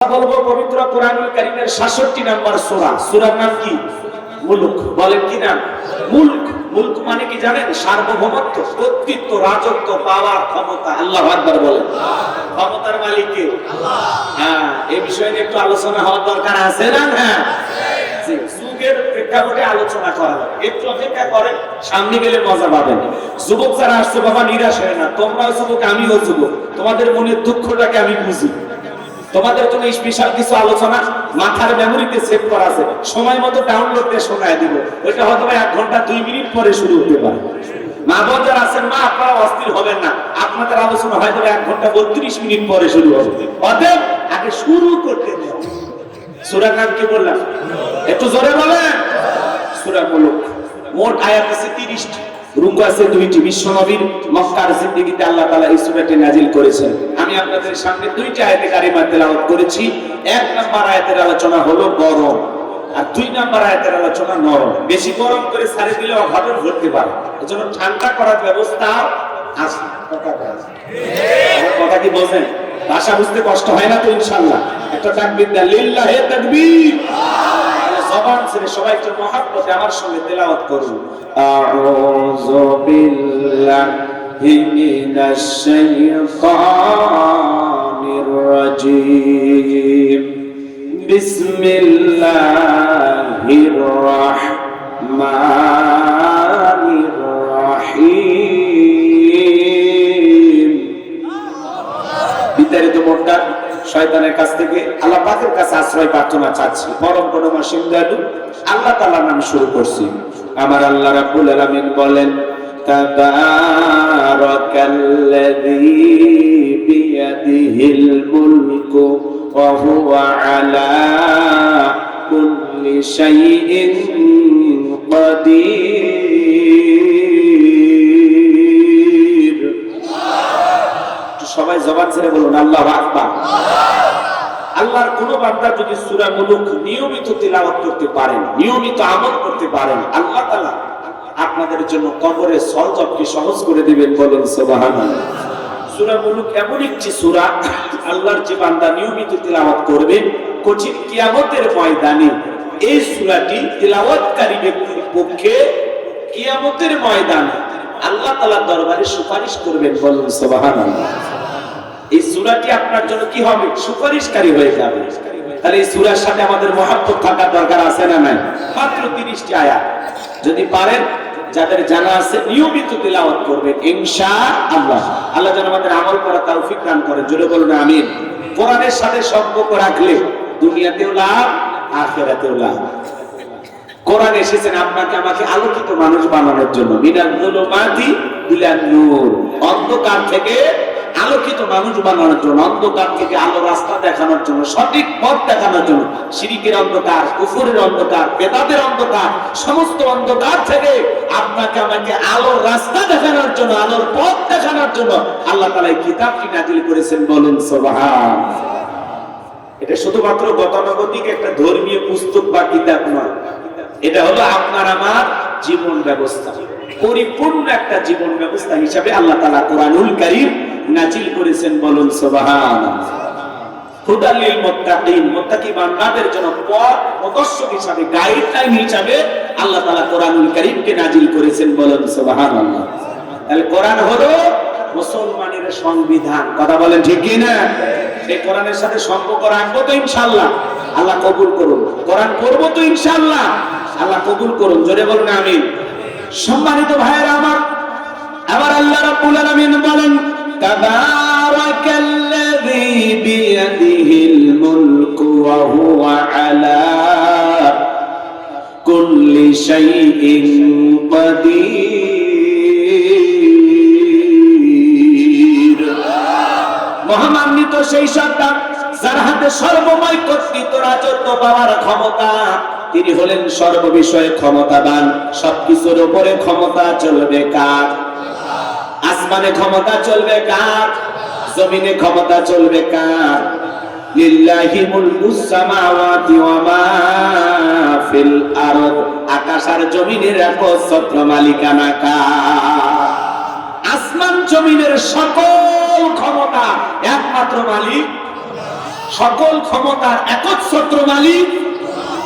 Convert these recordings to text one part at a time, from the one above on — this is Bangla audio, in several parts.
বলবো পবিত্র কোরআনুল কারীমের 66 নাম্বার সূরা। সূরার নাম কি? মুলক। বলেন কি নাম? মুলক। মুলক মানে কি জানেন? সার্বভৌমত্ব, কর্তৃত্ব, রাজত্ব, পাওয়ার, ক্ষমতা। আল্লাহু আকবার বলেন। ক্ষমতার মালিক কে? আল্লাহ। হ্যাঁ, এই বিষয়ে নিয়ে একটু আলোচনা হওয়ার দরকার আছে না? হ্যাঁ, যুগের প্রেক্ষাপটে আলোচনা করা হবে। একটু অপেক্ষা করেন, সামনে গেলে মজা পাবেন। যুবক যারা আসছে বাবা নিরাশ হয় না, তোমরাও যুবক, আমিও যুবক, তোমাদের মনের দুঃখটাকে আমি বুঝি। তোমাদের জন্য স্পেশাল কিছু আলোচনা মাথার মেমোরিতে সেভ করা আছে, সময় মতো ডাউনলোড দিয়ে শোনায় দিব। ওইটা হয়তো 1 ঘন্টা 2 মিনিট পরে শুরু হতে পারে। মা বোন যারা আছেন, মা আপনারা অস্থির হবেন না, আপনাদের আলোচনা হয়তো 1 ঘন্টা 32 মিনিট পরে শুরু হবে। অতএব আগে শুরু করতে দেন। সূরার নাম কি বললাম? একটু জোরে বলেন। সূরা মুলক। মোট আয়াত আছে 30টি, রুকু আছে 2টি। বিশ্বনবীর মক্কার জিন্দেগিতে আল্লাহ তাআলা এই সূরাটি নাজিল করেছেন। আমি আপনাদের সামনে 2টি আয়াতে কারিমা তেলাওয়াত করেছি। 1 নাম্বার আয়াতের আলোচনা হলো গরম, আর 2 নাম্বার আয়াতের আলোচনা নরম। বেশি গরম করে ছাড়ে দিলে অঘটন ঘটতে পারে, এজন্য ঠান্ডা করার ব্যবস্থা আছে। কথা কি বোঝেন? ভাষা বুঝতে কষ্ট হয় না তো? ইনশাআল্লাহ একটা তাকবীর দেন, লিল্লাহি তাকবীর। জবান ছেড়ে সবাই একটু মহব্বতে আমার সঙ্গে তেলাওয়াত করুন। আউযু বিল্লাহি মিনাশ শাইতানির রাজীম। বিসমিল্লাহির রাহমানির রাহিম। বিতাড়িত মনটা শয়তানের কাছ থেকে আল্লাহ পাকের কাছে আশ্রয় প্রার্থনা চাচ্ছি। পরম করুণা সিন্ধু আল্লাহ তাআলার নামে শুরু করছি। আমার আল্লাহ রাব্বুল আলামিন বলেন, তাবারাকাল্লাযী বিয়াদিহিল মুলকু ওয়া হুয়া আলা কুল্লি শাইইন কাদির। সবাই জবান ছেড়ে বলুন আল্লাহু আকবার। আল্লাহর কোন বান্দা যদি সূরা মুলক নিয়মিত তিলাওয়াত করতে পারেন, নিয়মিত আমল করতে পারেন, আল্লাহ তাআলা আপনাদের জন্য কবরের সওয়াবকে সহজ করে দিবেন। বলুন সুবহানাল্লাহ। সূরা মুলক এমন একটি সূরা, আল্লাহর যে বান্দা নিয়মিত তিলাওয়াত করবে, কঠিন কিয়ামতের ময়দানে এই সূরাটি তিলাওয়াতকারী ব্যক্তির পক্ষে কিয়ামতের ময়দানে আল্লাহ তাআলার দরবারে সুপারিশ করবেন। বলুন সুবহানাল্লাহ। এই সূরাটি আপনার জন্য কি হবে? সুপারিশকারী হয়ে যাবে। তাহলে এই সূরার সাথে আমাদের মহব্বত থাকার দরকার আছে না নাই? মাত্র 30টি আয়াত, যদি পারেন, যাদের জানা আছে, নিয়মিত তিলাওয়াত করবেন ইনশাআল্লাহ। আল্লাহ যেন আমাদের আমল করার তৌফিক দান করেন। জোরে বলুন আমিন। কোরআনের সাথে সম্পর্ক রাখলে দুনিয়াতেও লাভ, আখিরাতেও লাভ। কোরআন এসেছেন আপনাকে আমাকে আলোকিত মানুষ বানানোর জন্য। মিনাল যুলুমাতি ইলান নূর, অন্ধকার থেকে আলোকিত মানুষ বানানোর জন্য, অন্ধকার থেকে আলো রাস্তা দেখানোর জন্য, সঠিক পথ দেখানোর জন্য। শিরকের অন্ধকার, কুফরের অন্ধকার, বেদাতের অন্ধকার, সমস্ত অন্ধকার থেকে আপনাকে আমাকে আলো রাস্তা দেখানোর জন্য, আলোর পথ দেখানোর জন্য আল্লাহ তাআলা এই কিতাবটি নাযিল করেছেন। বলুন সুবহানাল্লাহ। এটা শুধুমাত্র গতানুগতিক একটা ধর্মীয় পুস্তক বা কিতাব নয়, এটা হলো আপনার আমার জীবন ব্যবস্থা, পরিপূর্ণ একটা জীবন ব্যবস্থা হিসাবে আল্লাহ তাআলা কোরআনুল কারীম নাযিল করেছেন। বলুন সুবহানাল্লাহ। হুদাল লিল মুত্তাকিন, মুত্তাকি বান্দাদের জন্য পথ প্রদর্শক হিসাবে, গাইডলাইন হিসাবে আল্লাহ তাআলা কোরআনুল কারীমকে নাযিল করেছেন। বলুন সুবহানাল্লাহ। তাহলে কোরআন হলো মুসলমানের সংবিধান। কথা বলেন ঠিক কি না? এই কোরআনের সাথে সম্পর্ক রাখবো তো ইনশাআল্লাহ। আল্লাহ কবুল করুন। কোরআন পড়বো তো ইনশাআল্লাহ। আল্লাহ কবুল করুন। জোরে বলুন আমিন। সম্মানিত ভাইরা আমার, আবার আল্লাহ রাব্বুল আলামিন বলেন, তাবারাকাল্লাযী বিয়াদিহিল মুলকু ওয়া হুয়া আলা কুল্লি শাইইন কাদির। মহামান্বিত সেই সত্তা যার হাতে সর্বময় কর্তৃত্ব, রাজত্ব, পাওয়ার ক্ষমতা। তিনি হলেন সর্ববিষয়ে ক্ষমতাবান। সবকিছুর উপরে ক্ষমতা চলবে কার? আসমানে ক্ষমতা চলবে কার? জমিনে ক্ষমতা চলবে কার? লিল্লাহি মুলকুস সামাওয়াতি ওয়া মা ফিল আরদ। আকাশ আর জমিনের একচ্ছত্র মালিকানা কার? আসমান জমিনের সকল ক্ষমতা একমাত্র মালিক সকল ক্ষমতার একচ্ছত্র মালিক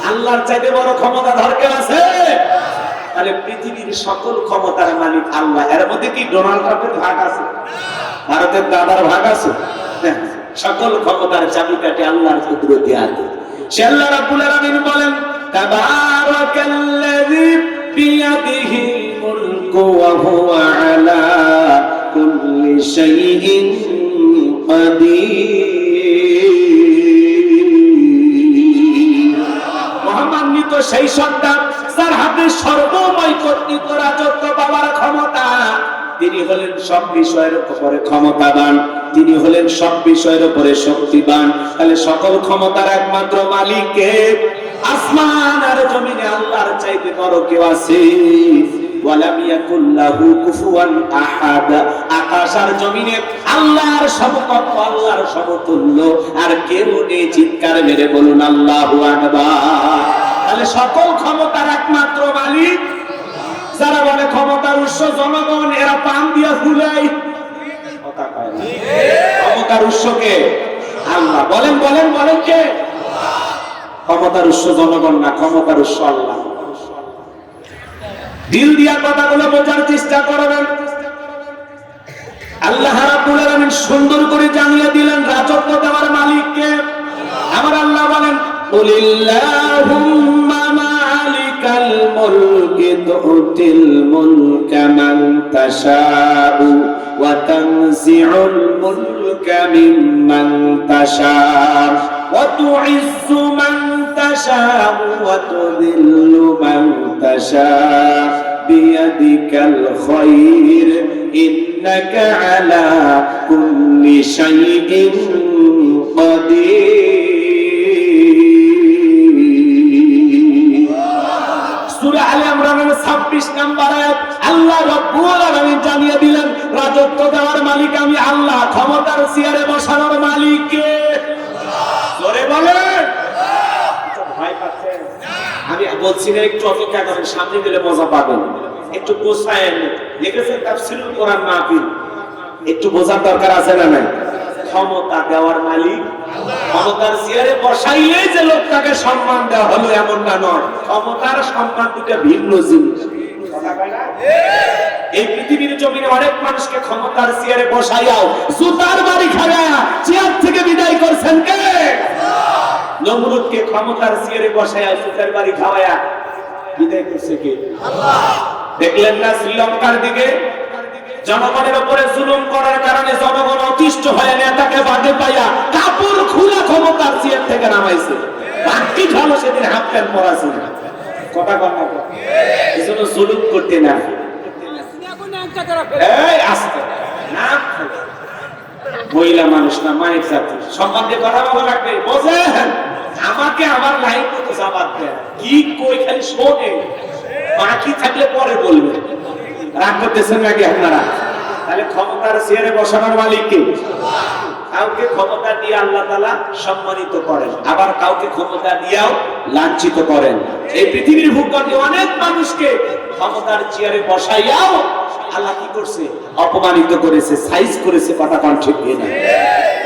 আল্লাহর চাইতে বড় ক্ষমতা দরকার আছে? তাহলে পৃথিবীর সকল ক্ষমতার মালিক আল্লাহ। এর মধ্যে কি ডোনাল্ড ট্রাম্পের ভাগ আছে? ভারতের দাদার ভাগ আছে? সকল ক্ষমতার চাবিকাঠি আল্লাহর কুদরতি হাতে। সে আল্লাহ রাব্বুল আলামিন বলেন, তাবারাকাল্লাযী বিয়াদিহিল মুলকু ওয়া হুয়া আলা কুল্লি শাইইন কাদির। মহামান্বিত সেই সত্তা যার হাতে সর্বময় কর্তৃত্ব, রাজত্ব পাওয়ার ক্ষমতা। তিনি হলেন সব বিষয়ের উপরে ক্ষমতাবান, তিনি হলেন সব বিষয়ের উপরে শক্তিবান। তাহলে সকল ক্ষমতার একমাত্র মালিক কে? আসমান আর জমিনে আল্লাহর চাইতে বড় কেউ আছে? ওয়ালাম ইয়াকুল লাহু কুফুয়ান আহাদ। আকাশ আর জমিনে আল্লাহর সমকক্ষ, আল্লাহর সমতুল্য আর কেউ নেই। চিৎকার মেরে বলুন আল্লাহু আকবার। তাহলে সকল ক্ষমতার একমাত্র মালিক। যারা বলে ক্ষমতার উৎস জনগণ, এরা পান দিয়া ফুলাই। ক্ষমতার উৎস কে? আল্লাহ। বলেন বলেন বলেন কে? ক্ষমতার উৎস জনগণ না, ক্ষমতার উৎস আল্লাহ। দিল দিয়া কথাগুলো বোঝার চেষ্টা করবেন। আল্লাহ রাব্বুল আলামিন সুন্দর করে জানিয়ে দিলেন রাজত্ব দেওয়ার মালিক কে। আমার আল্লাহ বলেন, কুলিল্লাহুম্মা মালিকাল মুলকি তু'তিল মুলকা মান তাশাউ ওয়া তানজি'ুল মুলকা মিম্মান তাশাউ ওয়া তু'ইজ্জু মান তাশাউ ওয়া তুযিল্লু মান তাশাউ বিয়াদিকাল খায়র ইন্নাকা আলা কুল্লি শাইইন কাদির। সূরা আলে ইমরানের 26 নম্বর আয়াত আল্লাহ রাব্বুল আলামিন জানিয়ে দিলেন রাজত্ব দেওয়ার মালিক আমি আল্লাহ। ক্ষমতার চেয়ারে বসানোর মালিক কে? জোরে বলেন। ভয় পাচ্ছেন? আমি বলছি না, একটু অপেক্ষা করেন, সামনে গেলে মজা পাবেন। একটু গোছায়েন। দেখেছেন তাফসীরুল কোরআন মাহফিল, একটু বোঝার দরকার আছে না নাই? ক্ষমতা দেওয়ার মালিক ক্ষমতার চেয়ারে বসাইলে যে লোকটাকে সম্মান দেওয়া হলো এমনটা নয়। ক্ষমতার সম্মান দুটো ভিন্ন জিনিস। এই পৃথিবীর জমিনে অনেক মানুষকে ক্ষমতার চেয়ারে বসাইয়াও জুতার বাড়ি খাওয়ায়া চেয়ার থেকে বিদায় করছেন কে? নমরুদকে ক্ষমতার চেয়ারে বসাইয়া জুতার বাড়ি খাওয়ায়া বিদায় করছে কে? আল্লাহ। দেখলেন না শ্রীলঙ্কার দিকে জনগণের উপরে জুলুম করার কারণে জনগণ অতিষ্ঠ হয়ে নেতাকে বাদে পাইয়া কাপড় খুলে ক্ষমতার চেয়ার থেকে নামাইছে। বাকি ভালো সেদিন হাফ প্যান্ট পরা ছিল। কথা কথা এজন্য জুলুম করতে না। এই আস্তে না, মহিলা মানুষ না, মায়ের জাতি, সম্মান দিয়ে কথা বলা লাগবে। বোঝেন? আমাকে আমার লাইন মতো জবাব দেয়। কি কই খালি শোনে, বাকি থাকলে পরে বলবে। রাগ করতেছেন নাকি আপনারা? তাহলে ক্ষমতার চেয়ারে বসানোর মালিক কে? কাউকে ক্ষমতা দিয়ে আল্লাহ তাআলা সম্মানিত করেন, আবার কাউকে ক্ষমতা দিয়েও লাঞ্ছিত করেন। এই পৃথিবীর ভূখণ্ডে অনেক মানুষকে ক্ষমতার চেয়ারে বসাইয়াও আল্লাহ কি করছে? অপমানিত করেছে, সাইজ করেছে। কথা কোন ঠিক না?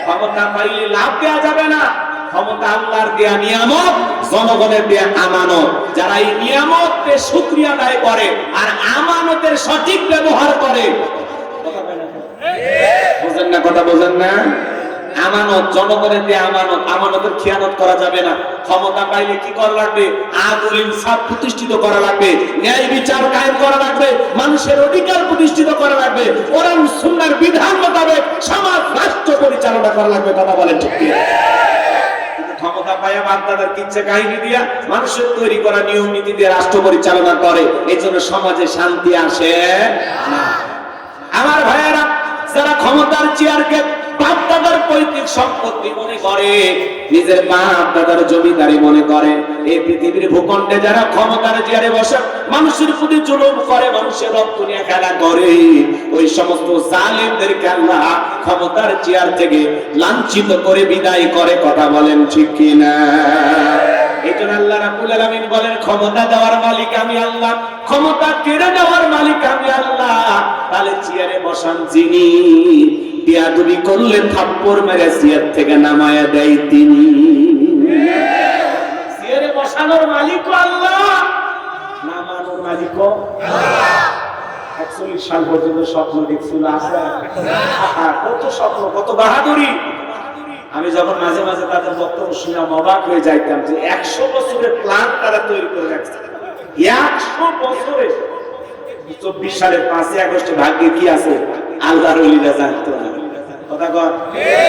ক্ষমতা পাইলে লাভ দেওয়া যাবে না। ক্ষমতা আল্লাহর দেয়া নিয়ামত, জনগণের দেয়া আমানত। যারা এই নিয়ামতের শুকরিয়া আদায় করে আর আমানতের সঠিক ব্যবহার করে, বুঝেন না? কথা বোঝেন না? আমানত, জনগণের দেয়া আমানত, আমানতের খেয়ানত করা যাবে না। ক্ষমতা পাইলে কি করা লাগবে? আদল ইনসাফ প্রতিষ্ঠিত করা লাগবে, ন্যায় বিচার কায়েম করা লাগবে, মানুষের অধিকার প্রতিষ্ঠিত করা লাগবে, কোরআন সুন্নাহর বিধান মোতাবেক সমাজ রাষ্ট্র পরিচালনা করা লাগবে। কথা বলেন ঠিক কি? ক্ষমতা পাইয়া বাগদাদের কিচ্ছা কাহিনী দিয়া মানুষের তৈরি করা নিয়ম নীতি দিয়ে রাষ্ট্র পরিচালনা করে, এই জন্য সমাজে শান্তি আসে না। আমার ভাইয়েরা, যারা ক্ষমতার চেয়ারকে বাপ দাদার পৈতৃক সম্পত্তি মনে করে, নিজের বাপ দাদার জমিদারি মনে করে, এই পৃথিবীর ভূখণ্ডে যারা ক্ষমতার চেয়ারে বসে মানুষের প্রতি জুলুম করে, মানুষের রক্ত নিয়ে খেলা করে, ওই সমস্ত জালেমদেরকে আল্লাহ ক্ষমতার চেয়ার থেকে লাঞ্ছিত করে বিদায় করে। কথা বলেন ঠিক কিনা? এইজন্য আল্লাহ রাব্বুল আলামিন বলেন ক্ষমতা দেওয়ার মালিক আমি আল্লাহ, ক্ষমতা কেড়ে নেওয়ার মালিক আমি আল্লাহ। তাহলে চেয়ারে বসান যিনি, বিয়াদবি করলে থাপ্পড় মেরে চেয়ার থেকে নামায়া দেয় তিনি। চেয়ারে বসানোর মালিকও আল্লাহ, নামানোর মালিকও আল্লাহ। 41 সাল পর্যন্ত স্বপ্ন দেখছিল, আছে কত স্বপ্ন, কত বাহাদুরি। আমি যখন মাঝে মাঝে তাদের বক্তব্য শুনে অবাক হয়ে যাইতাম যে 100 বছরের প্ল্যান তারা তৈরি করে রাখছে। 100 বছরে 24 সালের 5 আগস্টে ভাগ্যে কি আছে আল্লাহর ওলিরা জানতো না। কথা কর,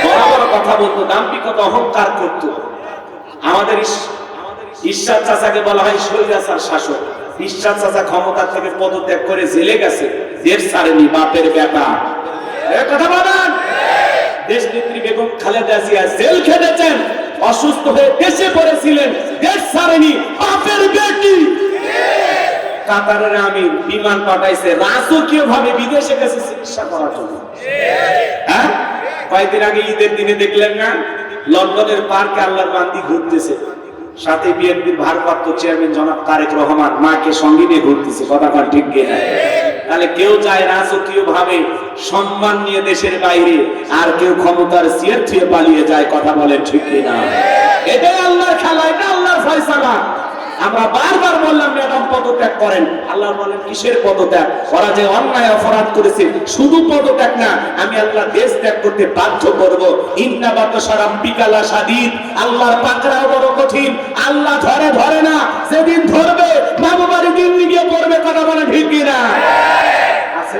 বড় বড় কথা বলতো, দাম্ভিকতা অহংকার করত। আমাদের ঈশ্বর চাচাকে বলা হয় স্বৈরাচার শাসক। ঈশ্বর চাচা ক্ষমতা থেকে পদত্যাগ করে জেলে গেছে, দেশ ছাড়েনি, বাপের বেটা। কথা বলেন, দেশ নেত্রী বেগম খালেদা জিয়া জেল খেটেছেন, অসুস্থ হয়ে দেশে পড়েছিলেন, দেশ ছাড়েনি, বাপের বেটি। কাতারের আমি বিমান পাঠাইছে রাজকীয় ভাবে বিদেশে গেছে চিকিৎসা করার জন্য। হ্যাঁ, কয়েকদিন আগে ঈদের দিনে দেখলেন না, লন্ডনের পার্কে আল্লাহর বান্দি ঘুরতেছে, সাথে বিএনপির ভারপ্রাপ্ত চেয়ারম্যান জনাব তারেক রহমান মাকে সঙ্গে নিয়ে ঘুরতেছে। কথা বল ঠিক কিনা? তাহলে কেউ চায় রাজকীয় ভাবে সম্মান নিয়ে দেশের বাইরে, আর কেউ ক্ষমতার চেয়ার থেকে পালিয়ে যায়। কথা বলেন ঠিক কিনা? এটাই আল্লাহর খেলা, এটা আল্লাহর ফয়সালা। আমরা বারবার বললাম ম্যাডাম পদত্যাগ করেন, আল্লাহ বলেন কিসের পদত্যাগ? ওরা যে অন্যায় অপরাধ করেছে, শুধু পদত্যাগ না, আমি আল্লাহ দেশ ত্যাগ করতে বাধ্য করব। ইন্না বাতাশা রাব্বিকা লাশাদীদ, আল্লাহর পাকড়াও বড় কঠিন। আল্লাহ ধরে ধরে না, সেদিন ধরবে বাবু বাড়ি দিল্লি গিয়ে পড়বে। কথা বলে ঠিক কিনা? আছে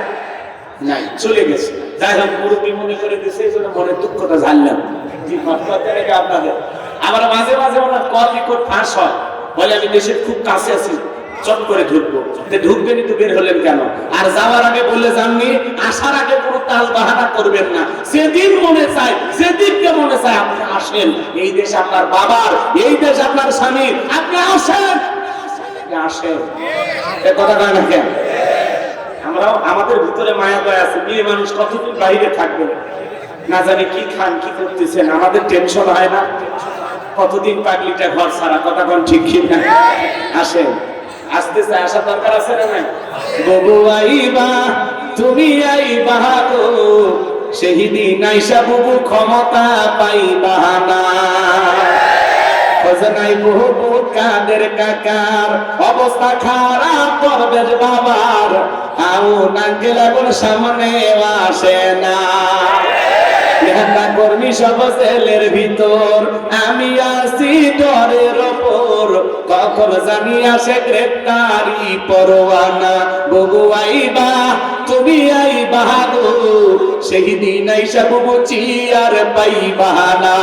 নাই, চলে গেছে। যাই হোক, মুরব্বী মনে করে দিয়েছে, এই জন্য মনের দুঃখটা ঝাড়লাম। আপনাদের আবার মাঝে মাঝে ওনার কল রেকর্ড ফাঁস হয়, বলে আমি দেশের খুব কাছে আছি, চট করে ঢুকবো। ঢুকবেনই তো বের হলেন কেন? আর যাওয়ার আগে বললে যাননি, আসার আগে কোনো তাল বাহানা করবেন না। সেদিন মনে চায়, যেদিনকে মনে চায় আপনি আসেন। এই দেশ আপনার বাবার, এই দেশ আপনার স্বামীর, আপনি আসেন, আসেন। কথা কয় না কেন? আমরাও আমাদের ভিতরে মায়া দয়া আছে। মেয়ে মানুষ কতদিন বাইরে থাকবে, না জানি কি খান কি করতেছেন, আমাদের টেনশন হয় না? কতদিন পাগলিটা ঘর ছাড়া। কথা কোন ঠিক কি না? আসেন, আসতেছে, আসার দরকার আছে না? নাই ববু আইবা, তুমি আইবা গো, সেই দিন আইসা ববু ক্ষমতা পাইবা না। খোঁজনাই বহু কাদের কাকার, অবস্থা খারাপ করবের বাবার, আউ নাঙ্গেল এখন সামনে আসে না। নেতা কর্মী সব সেলের ভিতর, আমি আসি ডরের ওপর, কখন জানি আসে গ্রেপ্তারি পরোয়ানা। ববু আইবা, তুমি আইবা গো, সেই দিন আইসা ববু চিয়ার পাইবা না।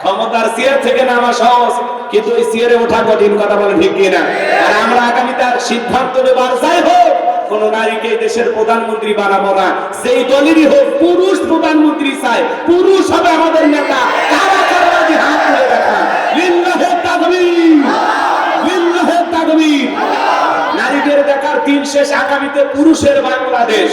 ক্ষমতার চেয়ার থেকে নামা সহজ, কিন্তু ওই চেয়ারে ওঠা কঠিন। কথা বলে ঠিক কিনা? আর আমরা আগামী তার সিদ্ধান্ত নেবার, যাই হোক কোন নারীকে দেশের প্রধানমন্ত্রী বানাবো না। সেই দলেরই হোক, পুরুষ প্রধানমন্ত্রী চাই, পুরুষ হবে আমাদের নেতা। কারা কারা রাজি হাত তুলে দেখান। লিল্লাহে তাকবীর, লিল্লাহে তাকবীর। নারীদের দেখার দিন শেষ, আগামীতে পুরুষের বাংলাদেশ।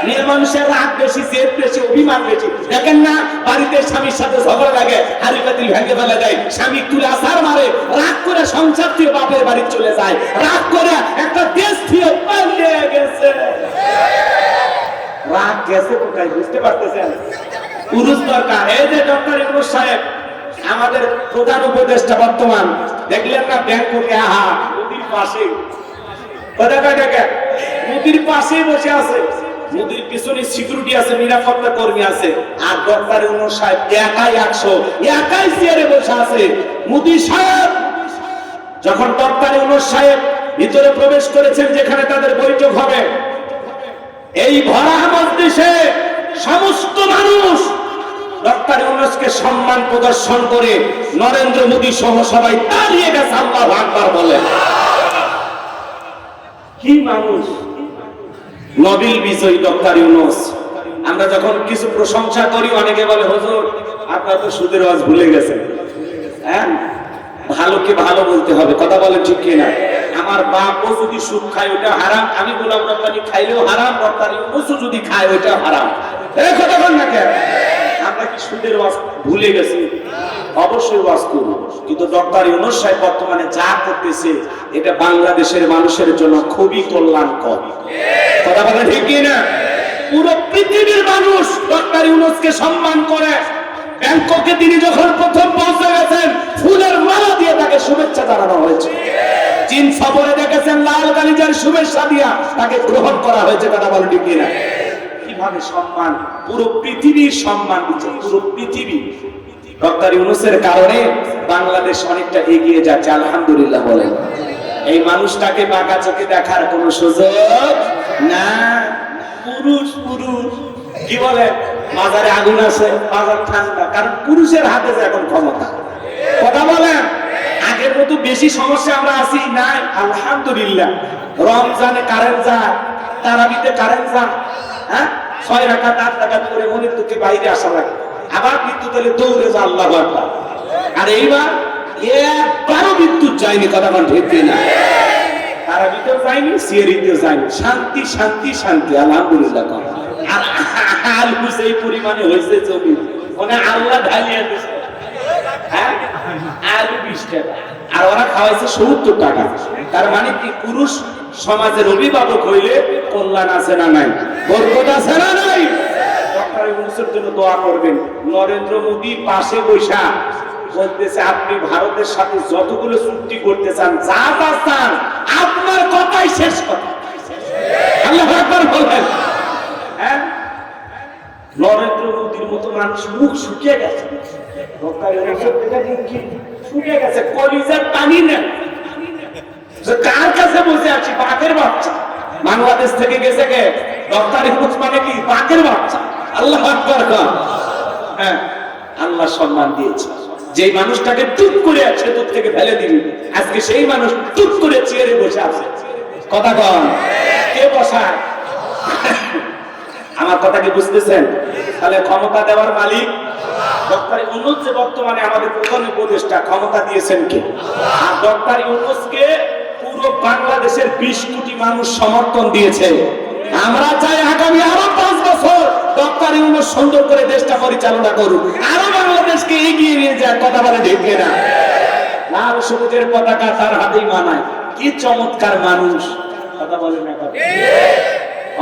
মেয়ে মানুষের রাগ বেশি, জেদ বেশি, অভিমান বেশি। দেখেন না, বাড়িতে স্বামীর সাথে ঝগড়া লাগে, হাড়ি পাতিল ভেঙে ফেলে দেয়, স্বামী তুলে আসার মারে, রাগ করে সংসার থেকে বাপের বাড়ি চলে যায়, রাগ করে একটা দেশ থেকে পালিয়ে গেছে। রাগ গেছে কোথায় বুঝতে পারতেছেন? পুরুষ দরকার। এই যে ডক্টর ইউনূস সাহেব আমাদের প্রধান উপদেষ্টা বর্তমান, দেখলেন না ব্যাংককে, আহা নদীর পাশে, কথা কয় দেখেন, নদীর পাশেই বসে আছে। নদীর পিছনে সিকিউরিটি আছে, নিরাপত্তা কর্মী আছে, আর ডক্টর ইউনূস সাহেব একাই 100, একাই চেয়ারে বসে আছে। মোদি সাহেব যখন ডক্টর ইউনূস সাহেব ভিতরে প্রবেশ করেছেন, যেখানে তাদের বৈঠক হবে, এই ভরা মজলিসে সমস্ত মানুষ ডক্টর ইউনূসকে সম্মান প্রদর্শন করে নরেন্দ্র মোদী সহ সবাই তাড়িয়ে গেছে। আল্লাহু আকবার বলে। কি মানুষ! নোবেল বিজয়ী ডক্টর ইউনূস। আমরা যখন কিছু প্রশংসা করি, অনেকে বলে হুজুর আপনারা তো সুদের ওয়াজ ভুলে গেছেন। হ্যাঁ, ভালোকে ভালো বলতে হবে। কথা বলে ঠিক কিনা? আমার বাপও যদি সুদ খায় ওটা হারাম, আমি গোলাম রব্বানী খাইলেও হারাম, ডক্টর ইউনূসও যদি খায় ওটা হারাম। এই কথা বল না কেন? আমরা আমি সুদের ওয়াজ ভুলে গেছি, অবশ্যই ওয়াজ করব, কিন্তু ডক্টর ইউনূস সাহেব বর্তমানে যা করতেছে এটা বাংলাদেশের মানুষের জন্য খুবই কল্যাণকর। কথা বলা ঠিক কি না? পুরো পৃথিবীর মানুষ ডক্টর ইউনূসকে সম্মান করে। ব্যাংককে তিনি যখন প্রথম পৌঁছে গেছেন, ফুলের মালা দিয়ে তাকে শুভেচ্ছা জানানো হয়েছে। চীন সফরে দেখেছেন লাল গালিচার শুভেচ্ছা দিয়া তাকে গ্রহণ করা হয়েছে। কথা বলা ঠিক কি না? কিভাবে সম্মান, পুরো পৃথিবীর সম্মান দিচ্ছে, পুরো পৃথিবী। ডক্টর ইউনূসের কারণে বাংলাদেশ অনেকটা এগিয়ে যাচ্ছে, আলহামদুলিল্লাহ বলেন। এই মানুষটাকে বাঁকা চোখে দেখার কোনো সুযোগ না। পুরুষ পুরুষ কি বলে, মাজারে আগুন আছে, মাজার ঠান্ডা, কারণ পুরুষের হাতে যে এখন ক্ষমতা। কথা বলেন, আগের মতো বেশি সমস্যা আমরা আছি নাই, আলহামদুলিল্লাহ। রমজানে কারেন্ট যায়, তারাবিতে কারেন্ট যায়, হ্যাঁ 6 রাকাত 8 রাকাত করে মনের দুঃখে বাইরে আসা লাগে, আবার বিদ্যুৎ এলে দৌড়ে যা, আল্লাহু আকবার। আর এইবার একবারও বিদ্যুৎ যায়নি, কথা বলেন ঠিক না? তারাবিতেও যায়নি, সিয়ারিতেও যায়নি, শান্তি শান্তি শান্তি, আলহামদুলিল্লাহ। আর আলু সেই পরিমাণে হয়েছে জমি, মানে আল্লাহ ঢালিয়ে দিয়েছে, হ্যাঁ আলু 20 টাকা, আর ওরা খাওয়াইছে 70 টাকা। তার মানে কি, পুরুষ সমাজের অভিভাবক হইলে কল্যাণ আছে না নাই, বরকত আছে না নাই? ডক্টর ইউনূসের জন্য দোয়া করবেন। নরেন্দ্র মোদী পাশে বৈশা বলতেছে, আপনি ভারতের সাথে যতগুলো চুক্তি করতে চান, যা যা চান, আপনার কথাই শেষ কথা। আল্লাহু আকবার বলেন। হ্যাঁ, নরেন্দ্র মোদীর মতো মানুষ মুখ শুকিয়ে গেছে, ডক্টর ইউনূসের মুখ শুকিয়ে গেছে, কলিজার পানি নেই। কার কাছে বসে আছি? বাঘের বাচ্চা। বাংলাদেশ থেকে গেছে কে? ডক্টর ইউনূস মানে কি? বাঘের বাচ্চা। আল্লাহু আকবার। হ্যাঁ, আল্লাহ সম্মান দিয়েছে। যে মানুষটাকে টুপ করে আছে দূর থেকে ফেলে দিবি, আজকে সেই মানুষ টুপ করে চেয়ারে বসে আছে। কথা কন, কে বসায়? আমার কথা কি বুঝতেছেন? তাহলে ক্ষমতা দেওয়ার মালিক ডক্টর ইউনূস, যে বর্তমানে আমাদের প্রধান উপদেষ্টা, ক্ষমতা দিয়েছেন কে? আর ডক্টর ইউনূসকে পুরো বাংলাদেশের 20 কোটি মানুষ সমর্থন দিয়েছে। আমরা চাই আগামী আরো 5 বছর ডক্টর ইউনূস সুন্দর করে দেশটা পরিচালনা করুক, আরো বাংলাদেশকে এগিয়ে নিয়ে যায়। কথা বলে ঠিক না? লাল সবুজের পতাকা তার হাতেই মানায়, কি চমৎকার মানুষ। কথা বলে না?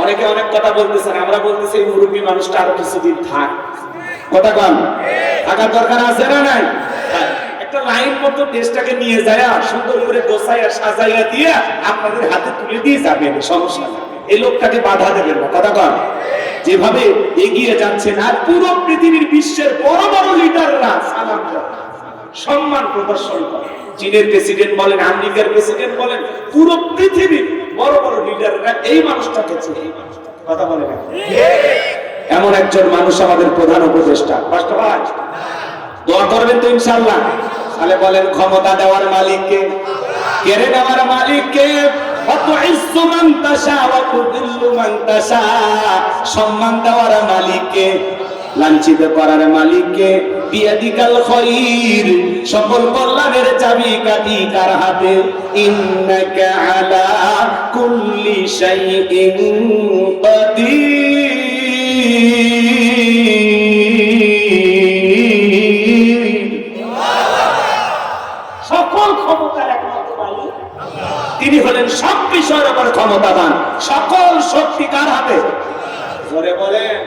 অনেকে অনেক কথা বলতেছেন, আমরা বলতেছি এই মুরব্বী মানুষটা আরো কিছুদিন থাক। কথা কন, থাকার দরকার আছে না নাই? একটা লাইন মতো দেশটাকে নিয়ে যায়, সুন্দর করে গোছাইয়া সাজাইয়া দিয়ে আপনাদের হাতে তুলে দিয়ে যাবেন, সমস্যা নেই। এই লোকটাকে বাধা দেবেন না। কথা কন, যেভাবে এগিয়ে যাচ্ছেন, আর পুরো পৃথিবীর বিশ্বের বড় বড় লিডাররা সালাম দেয়, সম্মান প্রদর্শন করে। চীনের প্রেসিডেন্ট বলেন, আমেরিকার প্রেসিডেন্ট বলেন, পুরো পৃথিবীর বড় বড় লিডাররা এই মানুষটাকে চেনে। কথা বলে না? এমন একজন মানুষ আমাদের প্রধান উপদেষ্টা। কষ্ট হয়? দোয়া করবেন তো ইনশাআল্লাহ। তাহলে বলেন, ক্ষমতা দেওয়ার মালিককে, কেড়ে নেওয়ার মালিককে, সম্মান দেওয়ার মালিককে, লাঞ্ছিত করার মালিককে, বিয়াদিকাল খায়র, সকল কল্যাণের চাবিকাঠি কার হাতে? ইন্নাকা আলা কুল্লি শাইইন কাদির। সকল ক্ষমতার একমাত্র মালিক তিনি হলেন, সব বিষয়ের উপর ক্ষমতাবান, সকল শক্তি কার হাতে? জোরে বলেন,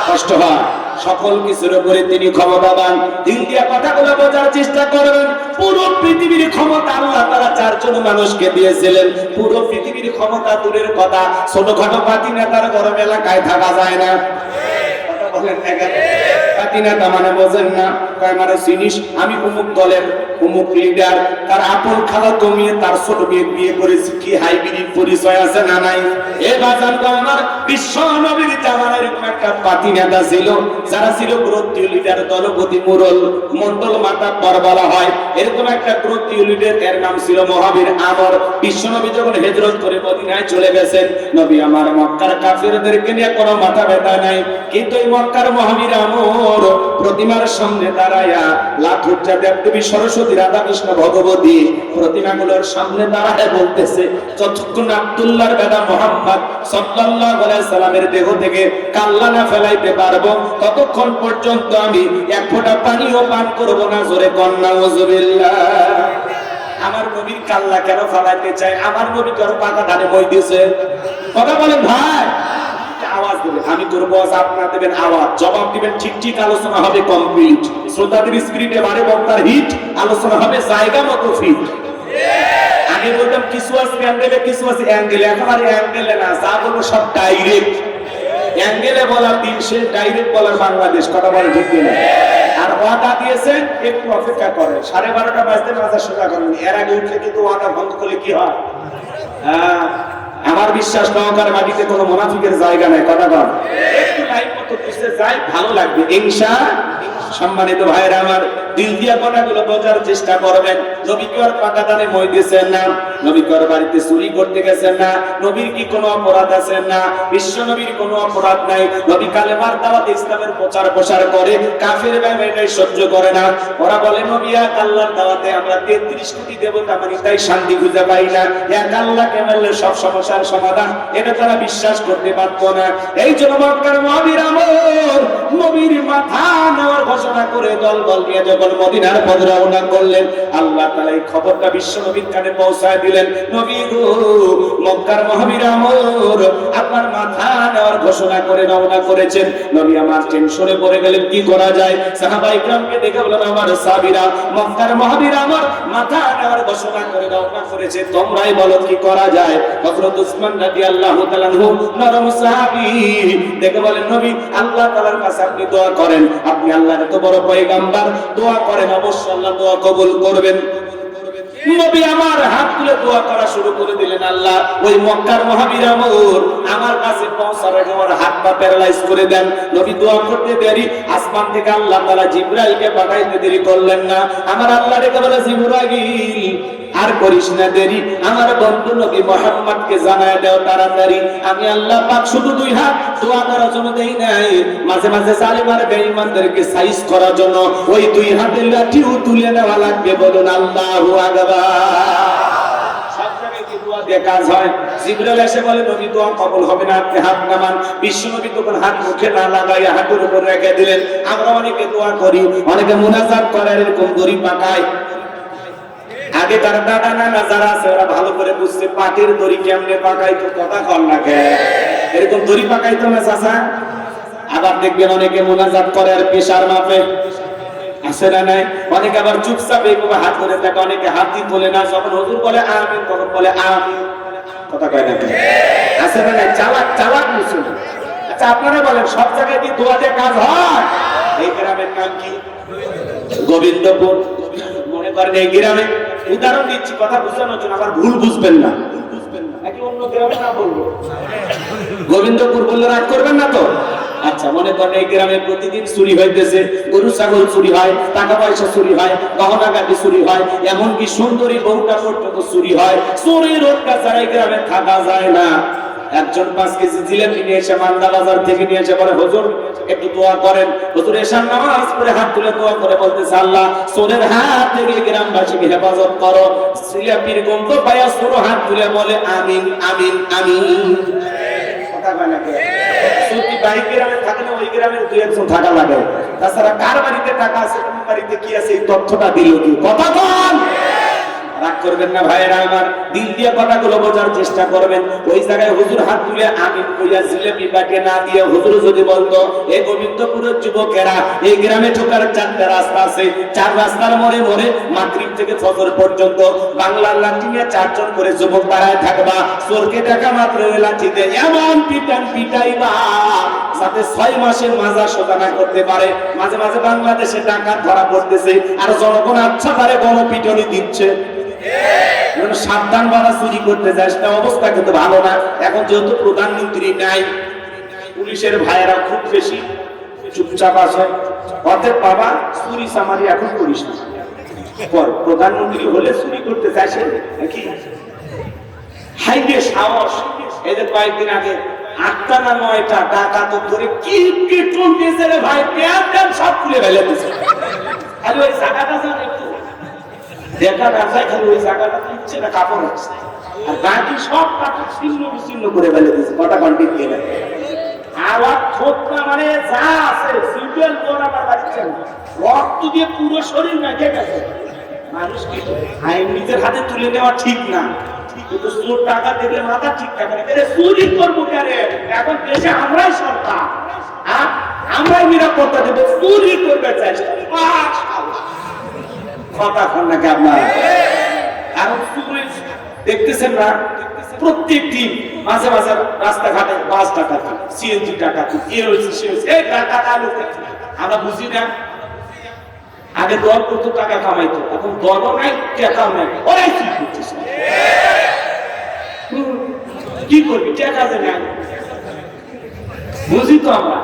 কষ্ট হয়। সকল কিছুর উপরে তিনি ক্ষমতাবান। দিল দিয়া কথাগুলো বোঝার চেষ্টা করবেন। পুরো পৃথিবীর ক্ষমতা আল্লাহ তাআলা 4 জন মানুষকে দিয়েছিলেন। পুরো পৃথিবীর ক্ষমতা দূরের কথা, ছোটখাটো পাতি নেতার গরম এলাকায় থাকা যায় না। কথা বলেন না? পাতি নেতা মানে বোঝেন না? কয় মানে জিনিস, আমি অমুক দলের অমুক লিডার, তার আপন খালা কমিয়ে তার ছোট বিয়ে করেছি, কি হাইব্রিড পরিচয় আছে না নাই? এ বাজান গো, আমার বিশ্ব নবীর জামানায় এরকম একটা পাতি নেতা ছিল, যারা ছিল গ্রন্থীয় লিডার, দলপতি, মুরল, মন্ডল মাতাব্বর বলা হয়। এরকম একটা গ্রন্থীয় লিডার, এর নাম ছিল মহাবীর আমর। বিশ্ব নবী যখন হিজরত করে মদিনায় চলে গেছেন, নবী আমার মক্কার কাফিরদেরকে নিয়ে কোনো মাথা ব্যথা নাই, কিন্তু এই মক্কার মহাবীর আমর প্রতিমার সামনে দাঁড়ায়া লাঠুরচা দেবদেবী সরস্বতী রাধা কৃষ্ণ ভগবতী প্রতিমাগুলোর সামনে দাঁড়ায় বলতেছে, যতক্ষণ আব্দুল্লাহর বেটা মুহাম্মদ সাল্লাল্লাহু আলাইহি সাল্লামের দেহ থেকে কাল্লা না ফেলাইতে পারবো ততক্ষণ পর্যন্ত আমি এক ফোঁটা পানিও পান করব না। জোরে কন্যা ওয়াজুবিল্লাহ। আমার নবীর কাল্লা কেন ফেলাইতে চাই? আমার নবী কারো পাকা ধানে বই দিয়েছে? কথা বলেন ভাই। আওয়াজ দেবেন, আমি করবো, আপনারা দেবেন আওয়াজ, জবাব দিবেন ঠিক ঠিক, আলোচনা হবে কমপ্লিট। শ্রোতাদের স্পিরিটে বাড়ে বক্তার হিট, আলোচনা হবে জায়গা মতো ফিট। আগে বলতাম কিছু আছে অ্যাঙ্গেলে, কিছু আছে অ্যাঙ্গেলে, এখন আর অ্যাঙ্গেলে না, যা বলবো সব ডাইরেক্ট। অ্যাঙ্গেলে বলার দিন শেষ, ডাইরেক্ট বলার বাংলাদেশ। কথা বলে ঠিক কিনা? আর ওয়াদা দিয়েছেন, একটু অপেক্ষা করে, 12:30 বাজতে মাথা সোজা করেন, এর আগে উঠলে কিন্তু ওয়াদা ভঙ্গ করলে কি হয়? আমার বিশ্বাস নওকার মাটিতে কোনো মুনাফিকের জায়গা নাই। কথা বল, একটু লাইন মতো পিছনে যাই, ভালো লাগবে ইনশাআল্লাহ। সম্মানিত ভাইরা আমার, দিল দিয়া কথাগুলো বোঝার চেষ্টা করবেন। নবী কি আর পাকা দানে মই দিয়েছেন না? নবী কি আর বাড়িতে চুরি করতে গেছেন না? নবীর কি কোনো অপরাধ আছে না? বিশ্ব নবীর কোনো অপরাধ নাই। নবী কালেমার দাওয়াত ইসলামের প্রচার প্রসার করে, কাফের এটাই সহ্য করে না। ওরা বলে নবী এক আল্লাহর দাওয়াতে আমরা 33 কোটি দেবতা মানি, তাই শান্তি খুঁজে পাই না। এক আল্লাহকে মানলে সব সমস্যার সমাধান, এটা তারা বিশ্বাস করতে পারতো না। এই জন্য মক্কার মুহাজির আমর নবীর মাথা নেওয়ার ঘোষণা করে দল বল নিয়ে যখন মদিনার পথে রওনা করলেন, আল্লাহ তাআলা এই খবরটা বিশ্ব নবীর কানে পৌঁছায় দিলেন। নবী গো, মক্কার মুহাজির আমর আপনার মাথা নেওয়ার ঘোষণা করে রওনা করেছেন। নবী আমার টেনশনে পড়ে গেলেন, কি করা যায়? সাহাবায়ে কেরামকে দেখে বললেন, আমার সাহাবীরা, মক্কার মুহাজির আমর মাথা নেওয়ার ঘোষণা করে রওনা করেছে, তোমরাই বলো কি করা যায়? হযরত উসমান রাদিয়াল্লাহু তাআলা আনহু নরম সাহাবী দেখে বলেন, নবী আল্লাহ তাআলার কাছে আপনি দোয়া করেন, আপনি আল্লাহর এত বড় পয়গম্বর, দোয়া করেন, অবশ্যই আল্লাহ দোয়া কবুল করবেন। নবী আমার হাত তুলে দোয়া করা শুরু করে দিলেন। আল্লাহ ওই মক্কার মুহাজির আমর আমার কাছে পৌঁছার আগে আমার হাত পা প্যারালাইজ করে দেন। নবী দোয়া করতে দেরি, আসমান থেকে আল্লাহ তাআলা জিবরাইলকে পাঠাইতে দেরি করলেন না। আমার আল্লাহ রেখে বলে, জিবরাইল আর করিস না দেরি, আমার বন্ধু নবী মুহাম্মদকে জানায় দাও তাড়াতাড়ি। আমি আল্লাহ পাক শুধু দুই হাত দোয়া করার জন্য দেই নাই, মাঝে মাঝে জালিম আর বেঈমানদেরকে সাইজ করার জন্য ওই দুই হাতের লাঠিও তুলে নেওয়া লাগবে। বলুন আল্লাহু আকবার। সব জায়গায় কি দোয়া দিয়ে কাজ হয়? জিবরাইল এসে বলে, নবী দোয়া কবুল হবে না, আপনি হাত নামান। বিশ্ব নবী তখন হাত মুখে না লাগাইয়া হাতের উপর রেখে দিলেন। আমরা অনেকে দোয়া করি, অনেকে মুনাজাত করে, এরকম দড়ি পাকায়। আগে তারা দাদা নানা যারা আছে ওরা ভালো করে বুঝছে পাটের দড়ি কেমনে পাকাইতো, কথা কল না কে, এরকম দড়ি পাকাইতো না চাচা। আবার দেখবেন অনেকে মুনাজাত করে আর পেশার মাপে, আছে না নাই? অনেকে আবার চুপচাপ এইভাবে হাত ধরে থাকে, অনেকে হাতই তোলে না, যখন হুজুর বলে আমিন তখন বলে আমিন, কথা কয় না কে, আছে না নাই? চালাক চালাক মুসলিম। আচ্ছা আপনারা বলেন, সব জায়গায় কি দোয়া দিয়ে কাজ হয়? এই গ্রামের নাম কি? গোবিন্দপুর। মনে করেন এই গ্রামে, উদাহরণ দিচ্ছি কথা বুঝানোর জন্য, আবার ভুল বুঝবেন না, নাকি অন্য গ্রামে না বলবো? গোবিন্দপুর বললে রাগ করবেন না তো? আচ্ছা, মনে করেন এই গ্রামে প্রতিদিন চুরি হইতেছে, গরু ছাগল চুরি হয়, টাকা পয়সা চুরি হয়, গহনা গাড়ি চুরি হয়, এমনকি সুন্দরী বউটা পর্যন্ত চুরি হয়। চুরির অত্যাচার এই গ্রামে থাকা যায় না। একজন 5 কেজি জিলাপি নিয়ে এসে মান্দা বাজার থেকে নিয়ে এসে বলে, হুজুর একটু দোয়া করেন। হুজুর এশার নামাজ পড়ে হাত তুলে দোয়া করে বলতেছে, আল্লাহ চোরের হাত থেকে গ্রামবাসীকে হেফাজত করো। জিলাপির গন্ধ পায়া চোর হাত তুলে বলে আমিন আমিন আমিন। কথা কয় না কে? সুতি বাড়ি গ্রামে থাকে না, ওই গ্রামের 2-1 থাকা লাগে। তাছাড়া কার বাড়িতে টাকা আছে, কোন বাড়িতে কি আছে, এই তথ্যটা দিল কি? কথা কন। রাগ করবেন না ভাইরা আমার, দিল দিয়ে কথাগুলো বোঝার চেষ্টা করবেন। ওই জায়গায় হুজুর হাত তুলে আমিন কইয়া জিলাপি বাকে না দিয়ে হুজুর যদি বলতো, এই গোবিন্দপুরের যুবকেরা, এই গ্রামে ঢোকার 4টা রাস্তা আছে, 4 রাস্তার মোড়ে মোড়ে মাগরিব থেকে ফজর পর্যন্ত বাংলার লাঠি নিয়ে 4 জন করে যুবক দাঁড়ায় থাকবা। চোরকে টাকা মাত্র ওই লাঠিতে এমন পিটান পিটাইবা যাতে 6 মাসের মাজা সোজা না করতে পারে। মাঝে মাঝে বাংলাদেশে টাকা ধরা পড়তেছে, আর জনগণ আচ্ছা তারে বড় পিটনি দিচ্ছে। সাবধান বাবা, চুরি করতে যাস না, অবস্থা কিন্তু ভালো না। এখন যেহেতু প্রধানমন্ত্রী নাই, পুলিশের ভাইয়েরা খুব বেশি চুপচাপ আছে। অতএব বাবা, চুরি চামারি এখন করিস না, প্রধানমন্ত্রী হলে চুরি করতে যাস নাকি? হাইবে সাহস। এই যে কয়েকদিন আগে 8টা না 9টা ডাকাত ধরে কি পিটন দিয়েছে রে ভাই, প্যান সব খুলে ফেলে দিয়েছে। জায়গাটা জানে একটু দেখা না যায়, খালি ওই জায়গাটা ইচ্ছে না কাপড় আছে, আর বাকি সব কাপড় ছিন্ন বিচ্ছিন্ন করে ফেলে দিয়েছে। কটা কন্টিনিউ দিয়ে দেয় আবার ঠোঁটটা মানে যা আছে সিম্পল কোন আমার বাচ্চা রক্ত দিয়ে পুরো শরীর মেখে গেছে। মানুষ কি আইন নিজের হাতে তুলে নেওয়া ঠিক না, কিন্তু চোর টাকা দেখলে মাথা ঠিক থাকে না। চুরি করবো কেন? এখন দেশে আমরাই সরকার, আমরাই নিরাপত্তা দেবো, চুরি করবে চাইছে কথা কন নাকি আপনারা? কারণ চুরি দেখতেছেন না প্রত্যেক দিন মাঝে মাঝে রাস্তাঘাটে বাস ডাকাতি, সিএনজি ডাকাতি, এ হয়েছে সে হয়েছে, এই টাকা আমরা বুঝি না। আগে দল করতো টাকা কামাইতো, এখন দলও নাই টাকাও নাই, ওরাই কি করতেছে? কি করবি টাকা যে নাই, বুঝি তো আমরা।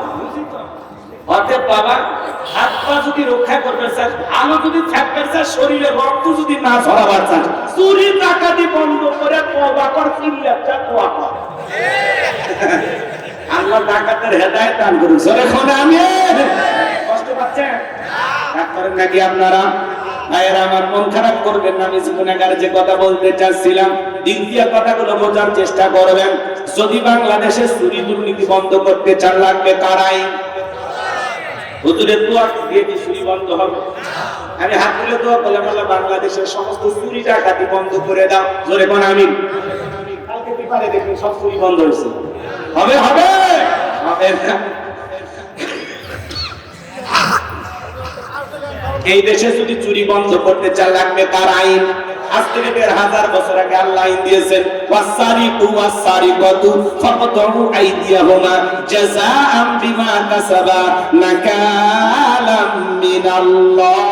অতএব বাবা হাত পা যদি রক্ষা করবে চান, আলো যদি থাকবে চান, শরীরে রক্ত যদি না ঝরাবার চান, চুরি ডাকাতি বন্ধ করে তওবা কর, চিল্লাটা দোয়া কর। আল্লাহ ডাকাতের হেদায়েত দান করুন। যখন আমি কষ্ট পাচ্ছেন রাগ করেন নাকি আপনারা? ভাইয়েরা আমার মন খারাপ করবেন না, আমি গুনাহগার যে কথা বলতে চাচ্ছিলাম দিক দিয়ে কথাগুলো বোঝার চেষ্টা করবেন। যদি বাংলাদেশে চুরি দুর্নীতি বন্ধ করতে চান, লাগবে কারাই। হুজুরের দোয়া দিয়ে কি চুরি বন্ধ হবে? আমি হাত তুলে দোয়া করলাম, আল্লাহ বাংলাদেশের সমস্ত চুরি ডাকাতি বন্ধ করে দাও। জোরে কোন আমিন। কালকে পেপারে দেখবেন সব চুরি বন্ধ হয়েছে। হবে হবে হবে না। এই দেশে যদি চুরি বন্ধ করতে চান, লাগবে কার আইন? আজ থেকে ১৫০০ বছর আগে আল্লাহ আইন দিয়েছেন, ওয়াসারিকু ওয়াসারিকাতু ফাকতাউ আইদিয়াহুমা জাযাআম বিমা কাসাবা নাকালাম মিনাল্লাহ।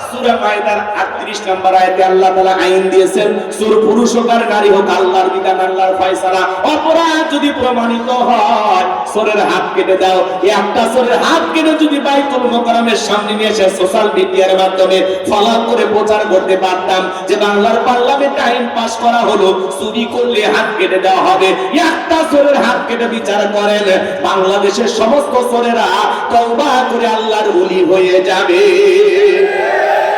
সূরা মাইদার ৩৮ নম্বর আয়াতে আল্লাহ তাআলা আইন দিয়েছেন, চোর পুরুষ হোক আর নারী হোক, আল্লাহর বিধান, আল্লাহর ফয়সালা। অপরাধ যদি প্রমাণিত হয়, চোরের হাত কেটে দাও। একটা চোরের হাত কেটে যদি বাইতুল মুকাররমের সামনে নিয়ে এসে সোশ্যাল মিডিয়ার মাধ্যমে ফলাও করে প্রচার করতে পারতাম যে বাংলার পার্লামেন্টে আইন পাস করা হলো, চুরি করলে হাত কেটে দেওয়া হবে, একটা চোরের হাত কেটে বিচার করেন, বাংলাদেশের সমস্ত চোরেরা তওবা করে আল্লাহর ওলি হয়ে যাবে।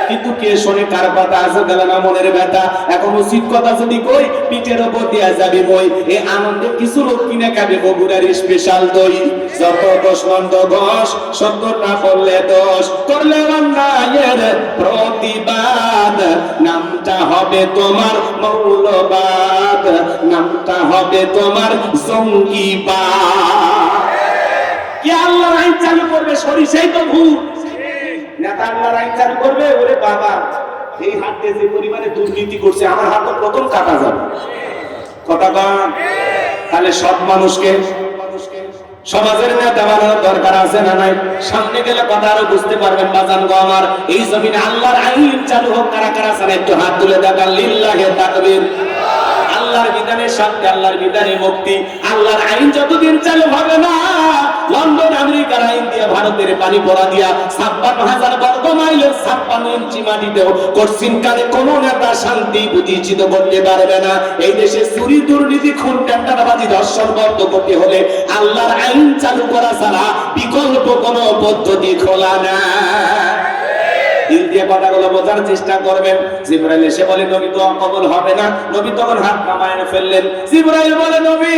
কিন্তু কে শোনে কার কথা? আছে গেল না মনের ব্যথা। এখন উচিত কথা যদি কই, পিঠের উপর দেয়া যাবে মই। এই আনন্দে কিছু লোক কিনে খাবে বগুড়ার স্পেশাল দই। যত দোষ মন্দ ঘষ, সত্য না করলে দোষ, করলে অন্যায়ের প্রতিবাদ, নামটা হবে তোমার মৌলবাদ, নামটা হবে তোমার জঙ্গিবাদ। কে আল্লাহর আইন চালু করবে? সরিষাই তো ভুল। নেতা আল্লাহর আইন চালু করবে, ওরে বাবা এই হাতে যে পরিমাণে দুর্নীতি করছে, আমার হাত তো প্রথম কাটা যাবে। কথা কন। তাহলে সব মানুষকে সমাজের নেতা বানানোর দরকার আছে না নাই? সামনে গেলে কথা আরো বুঝতে পারবেন। বাজান গো আমার, এই জমিনে আল্লাহর আইন চালু হোক। কারা কারা চান একটু হাত তুলে দেখান। লিল্লাহি তাকবীর। আল্লাহর বিধানের শান্তি, আল্লাহর বিধানে মুক্তি। আল্লাহর আইন যতদিন চালু হবে না, লন্ডন আমেরিকার আইন দিয়ে ভারতের পানি পড়া দিয়া ৫৬,০০০ বর্গ মাইলের ৫৬ ইঞ্চি মাটিতেও কঠিন কালে কোন নেতা শান্তি প্রতিষ্ঠিত করতে পারবে না। এই দেশে চুরি দুর্নীতি খুন টেন্ডারবাজি ধর্ষণ বন্ধ করতে হলে আল্লাহর আইন চালু করা ছাড়া বিকল্প কোনো পদ্ধতি খোলা না। দিল দিয়ে কথাগুলো বোঝার চেষ্টা করবেন। জিবরাইল এসে বলে, নবী দোয়া কবুল হবে না। নবী তখন হাত নামায় ফেললেন। জিবরাইল বলে, নবী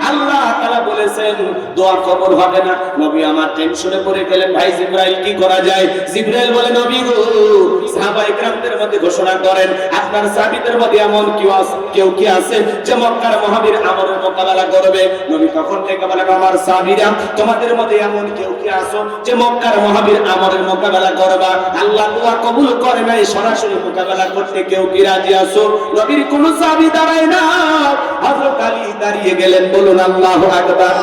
আল্লাহ তাআলা বলেছেন দোয়া কবুল হবে না। নবী আমার টেনশনে পড়ে গেলেন, ভাই জিবরাইল কি করা যায়? জিবরাইল বলে, নবী গো, সাহাবায়ে কেরামদের মধ্যে ঘোষণা করেন, আপনার সাহাবীদের মধ্যে এমন কেউ কি আছে যে মক্কার মহাবীর আমরের মোকাবেলা করবে? নবী তখন থেকে বলেন, আমার সাহাবীরা, তোমাদের মধ্যে এমন কেউ কি আছে যে মক্কার মহাবীর আমরের মোকাবেলা করবা? আল্লাহ দোয়া কবুল করে নাই, সরাসরি মোকাবেলা করতে কেউ কি রাজি আছো? নবীর কোন সাহাবী দাঁড়ায় না, হযরত আলী দাঁড়িয়ে গেলেন। বলুন আল্লাহু আকবার।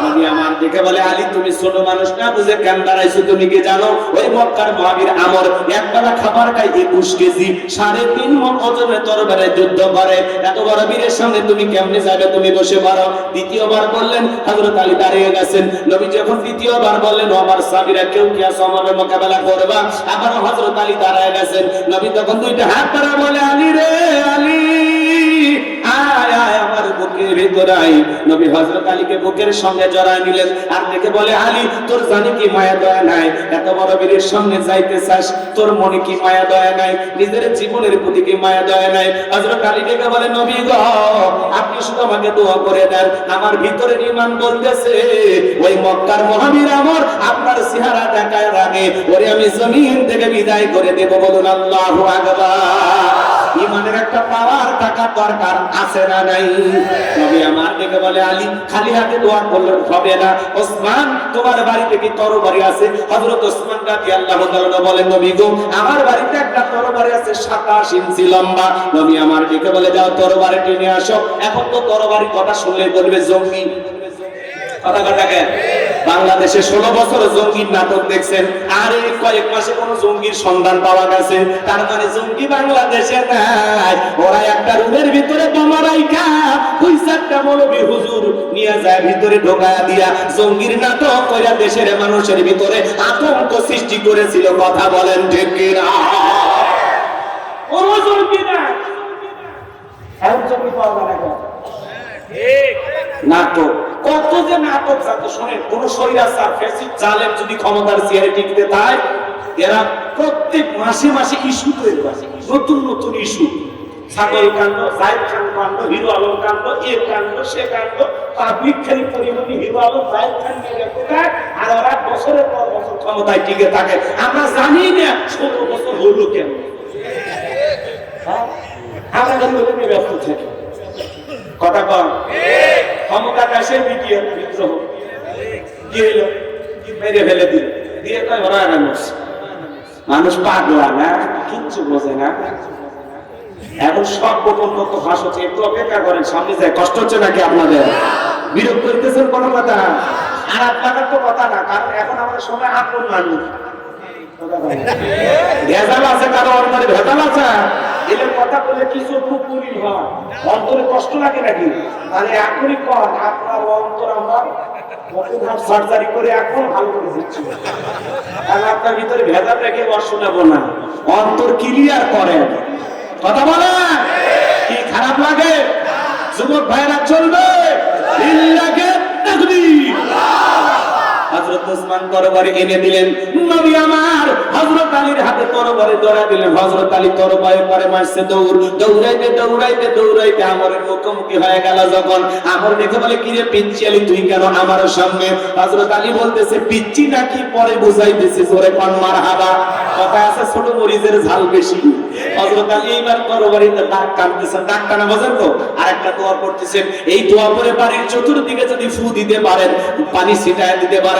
নবী আমার দেখে বলে, আলী তুমি ছোট মানুষ না বুঝে কেন দাঁড়াইছো? তুমি কি জানো ওই মক্কার মহাবীর আমর একবেলা খাবার খায় ২১ কেজি, ৩.৫ মণ ওজনের তরবারে যুদ্ধ করে। এত বড় বীরের সামনে তুমি কেমনে যাবে? তুমি বসে পড়ো। দ্বিতীয়বার বললেন, হযরত আলী দাঁড়িয়ে গেছেন। নবী যখন দ্বিতীয়বার বললেন, আমার সাহাবীরা কেউ কি আছে আমাদের মোকাবেলা করবা? আবার হযরত আলী দাঁড়ায় গেছেন। নবী তখন দুইটা হাত ধরে বলে, আলী রে আলী, আয় আয় আমার বুকে বুকের ভিতরে নবী হযরত আলীকে বুকের সঙ্গে জড়ায় নিলেন আর দেখে বলে, আলী তোর জানি কি মায়া দয়া নাই? এত বড় বীরের সামনে যাইতে চাস, তোর মনে কি মায়া দয়া নাই? নিজের জীবনের প্রতি কি মায়া দয়া নাই? হযরত আলী ডেকে বলে, নবী গো, আপনি শুধু আমাকে দোয়া করে দেন, আমার ভিতরে ঈমান বলতেছে ওই মক্কার মহাবীর আমর আপনার চেহারা দেখার আগে ওরে আমি জমিন থেকে বিদায় করে দেব। বলুন আল্লাহু আকবার। ঈমানের একটা পাওয়ার টাকা দরকার আছে না নাই? নবী আমার ডেকে বলে, আলী খালি হাতে দোয়া করলে হবে না, ওসমান তোমার বাড়িতে কি তরবারি আছে? হযরত ওসমান রাদিয়াল্লাহু তাআলা বলেন, নবী গো, আমার বাড়িতে একটা তরবারি আছে 27 ইঞ্চি লম্বা। নবী আমার ডেকে বলে, যাও তরবারিটি নিয়ে আসো। এখন তো তরবারি কথা শুনলেই বলবে জঙ্গি। কথা কথাকে বাংলাদেশে 16 বছর জঙ্গির নাটক দেখছেন, আর এই কয়েক মাসে কোন জঙ্গির সন্ধান পাওয়া গেছে? তার মানে জঙ্গি বাংলাদেশে নাই। ওরা একটা রুমের ভিতরে বোমা রাইখা 2-4টা মৌলবী হুজুর নিয়ে যায় ভিতরে ঢোকায়া দিয়া জঙ্গির নাটক কইরা দেশের মানুষের ভিতরে আতঙ্ক সৃষ্টি করেছিল। কথা বলেন ঠিক কিনা? কোন জঙ্গি নাই, এক জঙ্গি পাওয়া যায় না। নাটক কত যে নাটক জানতো শোনেন। কোন স্বৈরাচার ফ্যাসিস্ট জালেম যদি ক্ষমতার চেয়ারে টিকতে চায়, এরা প্রত্যেক মাসে মাসে ইস্যু তৈরি করে, নতুন নতুন ইস্যু। ছাগল কাণ্ড, জায়েদ খান কাণ্ড, হিরো আলম কাণ্ড, এ কাণ্ড, সে কাণ্ড, পাবলিক খালি পরিমাণে হিরো আলম, জায়েদ খান নিয়ে কোথায়, আর ওরা বছরের পর বছর ক্ষমতায় টিকে থাকে। আমরা জানি না 16 বছর হলো কেন। আমরা নিয়ে ব্যস্ত থাকি। কথা কম ক্ষমতা দেশের বিদ্রোহ কি হইলো, মেরে ফেলে দিল দিয়ে কয় ওরা মানুষ পাগলা না, কিচ্ছু বোঝে না। এখন সব গোপন তথ্য ফাঁস হচ্ছে। একটু অপেক্ষা করেন, সামনে যায়। কষ্ট হচ্ছে নাকি আপনাদের? বিরোধ করতেছেন কোনো কথা? আর আপনাদের তো কথা না, কারণ এখন আমাদের সময় আপন মানুষ। ভেজাল আছে, কারো অন্তরে ভেজাল আছে। এদের কথা বলে কিছু পুকুরি হয়, অন্তরে কষ্ট লাগে নাকি? তাহলে এখনই কর আপনার অন্তর আমরা সার্জারি করে এখন ভালো করে দিচ্ছি। তাহলে আপনার ভিতরে ভেজাল রেখে শোনাবো না, অন্তর ক্লিয়ার করেন। কথা বলে কি খারাপ লাগে? যুবক ভাইরা চলবে হযরত ওসমান তরবারি এনে দিলেন। নবী আমার হযরত আলীর হাতে তরবারি ধরা দিলেন। হযরত আলী তরবারি পরে মারছে দৌড়, দৌড়াইতে দৌড়াইতে দৌড়াইতে আমরের মুখোমুখি হয়ে গেল। যখন আমর দেখে বলে, কি রে পিচ্চি আলী, তুই কেন আমার সামনে? হযরত আলী বলতেছে, পিচ্চি নাকি পরে বুঝাইতেছি, জোরে কোন মারহাবা। কথা আছে ছোট মরিচের ঝাল বেশি। হযরত আলী এইবার তরবারিতে দাগ কাটতেছেন, দাগ টানা বোঝেন তো? আর একটা দোয়া করতেছেন। এই দোয়া করে বাড়ির চতুর্দিকে যদি ফু দিতে পারেন, পানি ছিটায় দিতে পারেন,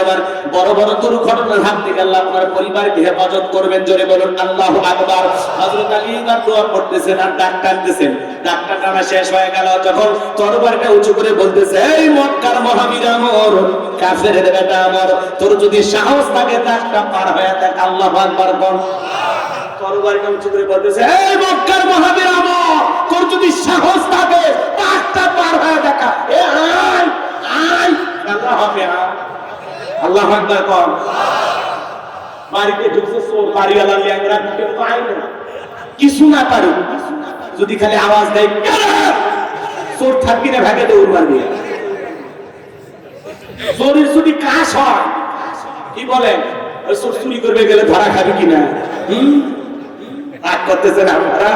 বড় বড় দুর্ঘটনার হাত থেকে আল্লাহ আপনার পরিবারকে হেফাজত করবেন। জোরে বলুন আল্লাহু আকবার। হযরত আলী এইবার দোয়া করতেছেন আর দাগ টানতেছেন। দাগটা টানা শেষ হয়ে গেল যখন তরবারিটা উঁচু করে বলতেছে, এই মক্কার মহাবীর আমর, কাফেরের বেটা আমর, তোর যদি সাহস থাকে দাগটা পার হয়ে দেখ। আল্লাহু আকবার বল। তরবারিটা উঁচু করে বলতেছে, এই মক্কার মহাবীর আমর, তোর যদি সাহস থাকে দাগটা পার হয়ে দেখা। এ আয় আয়, আল্লাহ হবে আল্লাহু আকবার কর। বাড়িতে ঢুকছে চোর, বাড়িওয়ালা ল্যাংড়া ঢুকে পায় না, কিছু না পারে, যদি খালি আওয়াজ দেয় চোর থাকবি না, ভাগে দৌড় মারবি। চোরের যদি কাজ হয়, কি বলেন, চোর চুরি করবে গেলে ধরা খাবি কিনা? রাগ করতেছেন আপনারা,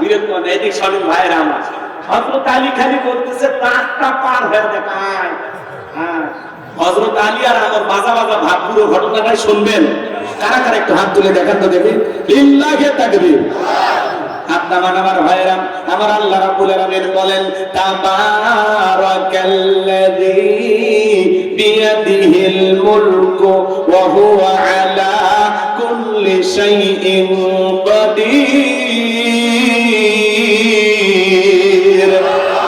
বিরোধ করেন। এদিক শোনেন ভাইয়েরা আমার, হযরত আলী খালি বলতেছে দাগটা পার হয়ে দেখায়। হ্যাঁ, হযরত আলী আর আমার বাজা বাজা ভাব, পুরো ঘটনাটাই শুনবেন। কারা কারা একটু হাত তুলে দেখান তো দেখি। লিল্লাহি তাকবীর। আপনার আমার ভাইরা আমার, আল্লাহ রাব্বুল আলামিন বলেন, তাবারাকাল্লাযী বিয়াদিহিল মুলকু ওয়া হুয়া আলা কুল্লি শাইইন কাদির।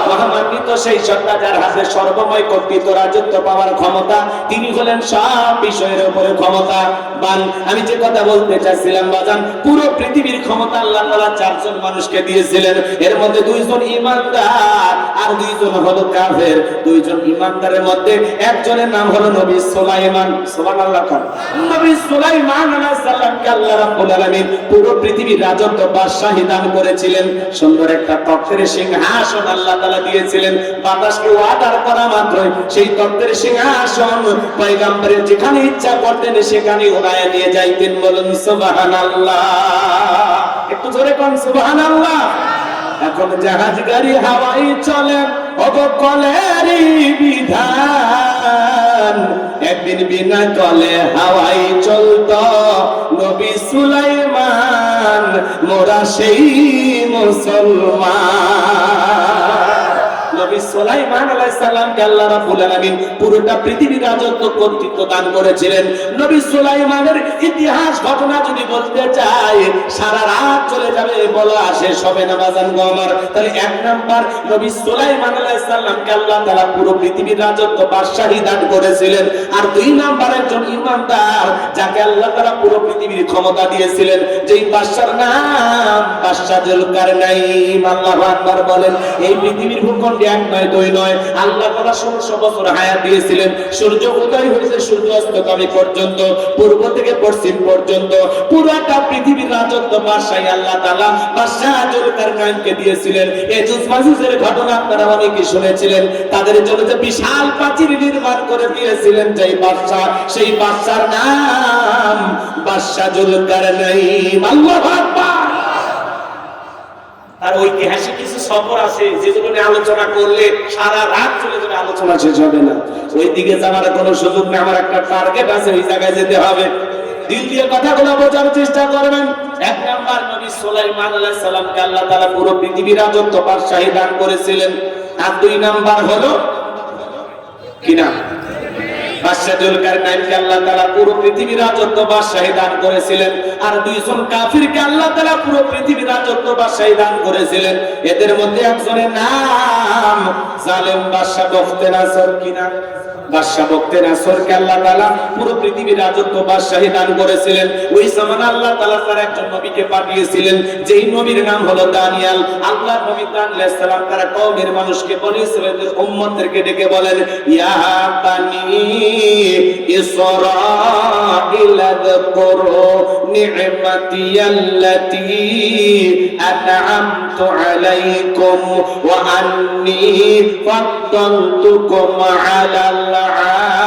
মহামান্বিত সেই সত্তা যার হাতে সর্বময় কর্তৃত্ব, রাজত্ব পাওয়ার ক্ষমতা, তিনি হলেন সব বিষয়ের উপরে ক্ষমতাবান। আমি যে কথা বলতে চাচ্ছিলাম বাজান, পুরো পৃথিবীর ক্ষমতা আল্লাহ তাআলা 4 জন মানুষকে দিয়েছিলেন। এর মধ্যে 2 জন ঈমানদার আর 2 জন হলো কাফের। 2 জন ঈমানদারের মধ্যে একজনের নাম হলো নবী সুলাইমান। সুবহানাল্লাহ। নবী সুলাইমান আলাইহিস সালামকে আল্লাহ রাব্বুল আলামিন পুরো পৃথিবীর রাজত্ব বাদশাহী দান করেছিলেন। সুন্দর একটা তখতের সিংহাসন আল্লাহ তাআলা দিয়েছিলেন। বাতাসকে অর্ডার করা মাত্রই সেই তত্ত্বের সিংহাসন পয়গম্বরের যেখানে ইচ্ছা করতেন সেখানে উড়ায় নিয়ে যাইতেন। বলুন সুবহানাল্লাহ, একটু জোরে কোন সুবহানাল্লাহ। এখন জাহাজ গাড়ি হাওয়াই চলে অবকলেরই বিধান, একদিন বিনা কলে হাওয়াই চলতো নবী সুলাইমান, মোরা সেই মুসলমান। নবী সুলাইমান আলাইহিস সালামকে আল্লাহ রাব্বুল আলামিন পুরোটা পৃথিবীর রাজত্ব কর্তৃত্ব দান করেছিলেন। নবী সুলাইমানের ইতিহাস ঘটনা যদি বলতে চাই সারা রাত চলে যাবে, বলা শেষ হবে না বাজান গো আমার। তাহলে এক নাম্বার নবী সুলাইমান আলাইহিস সালামকে আল্লাহ তাআলা পুরো পৃথিবীর রাজত্ব বাদশাহী দান করেছিলেন। আর দুই নাম্বার একজন ইমানদার যাকে আল্লাহ তাআলা পুরো পৃথিবীর ক্ষমতা দিয়েছিলেন, যেই বাদশার নাম বাদশা জুলকারনাইন। আল্লাহু আকবার বলেন। এই পৃথিবীর ভূখণ্ডে এক নয় দুই নয় আল্লাহ তাআলা 1600 বছর হায়াত দিয়েছিলেন। সূর্য উদয় হয়েছে সূর্য অস্তগামী পর্যন্ত, পূর্ব থেকে পশ্চিম পর্যন্ত পুরোটা পৃথিবীর রাজত্ব বাদশাহী আল্লাহ তাআলা বাদশা জুলকারনাইনকে দিয়েছিলেন। এজুজ মাজুজের ঘটনা আপনারা অনেকেই শুনেছিলেন। তাদের জন্য যে বিশাল প্রাচীর নির্মাণ করে দিয়েছিলেন যেই বাদশা, সেই বাদশার নাম বাদশা জুলকারনাইন। আল্লাহু আকবার। আর ঐতিহাসিক কিছু সফর আছে যেগুলো নিয়ে আলোচনা করলে সারা রাত চলে যাবে, আলোচনা শেষ হবে না। ওই দিকে যাওয়ার কোনো সুযোগ নেই, আমার একটা টার্গেট আছে, ওই জায়গায় যেতে হবে। দিল দিয়ে কথাগুলো বোঝার চেষ্টা করবেন। এক নাম্বার নবী সুলাইমান আলাইহিস সালামকে আল্লাহ তাআলা পুরো পৃথিবীর রাজত্ব বাদশাহী দান করেছিলেন। আর দুই নাম্বার হলো কি না, বাদশা জুলকারনাইনকে আল্লাহ তাআলা পুরো পৃথিবীর রাজত্ব বাদশাহী দান করেছিলেন। আর দুইজন কাফিরকে আল্লাহ তাআলা পুরো পৃথিবীর রাজত্ব বাদশাহী দান করেছিলেন। এদের মধ্যে একজনের নাম জালেম বাদশা বখতেনাসর। কি নাম? বাদশা বখতেনাসরকে আল্লাহ তাআলা পুরো পৃথিবীর রাজত্ব বাদশাহী দান করেছিলেন। ওই জামানে আল্লাহ তাআলা তার একজন নবীকে পাঠিয়েছিলেন, যেই নবীর নাম হলো দানিয়েল। আল্লাহর নবী দানিয়েল আলাইহিস সালাম তার কওমের মানুষকে বনি ইসরাঈলের উম্মতদেরকে ডেকে বলেন, ইয়া বানি ইসরাঈল আযকুরু নি'মাতিয়াল্লাতী আন'আমতু আলাইকুম ওয়া আন্নী ফাদ্দালতুকুম আলাল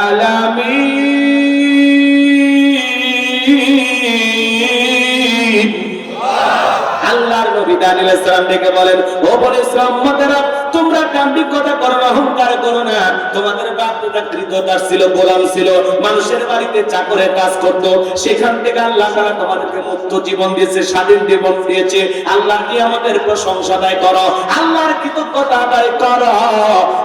আলামিন। আল্লাহর নবী দানিয়েল আলাইহিস সালাম ডেকে বলেন, ও বনি ইসরাঈল উম্মতেরা, তোমরা দাম্ভিকতা করো না, অহংকার করো না। তোমাদের বাপ দাদা কৃতদাস ছিল, গোলাম ছিল, মানুষের বাড়িতে চাকরের কাজ করত। সেখান থেকে আল্লাহ তাআলা তোমাদেরকে মুক্ত জীবন দিয়েছে, স্বাধীন জীবন দিয়েছে। আল্লাহর নিয়ামতের প্রশংসা আদায় করো, আল্লাহর কৃতজ্ঞতা আদায় করো।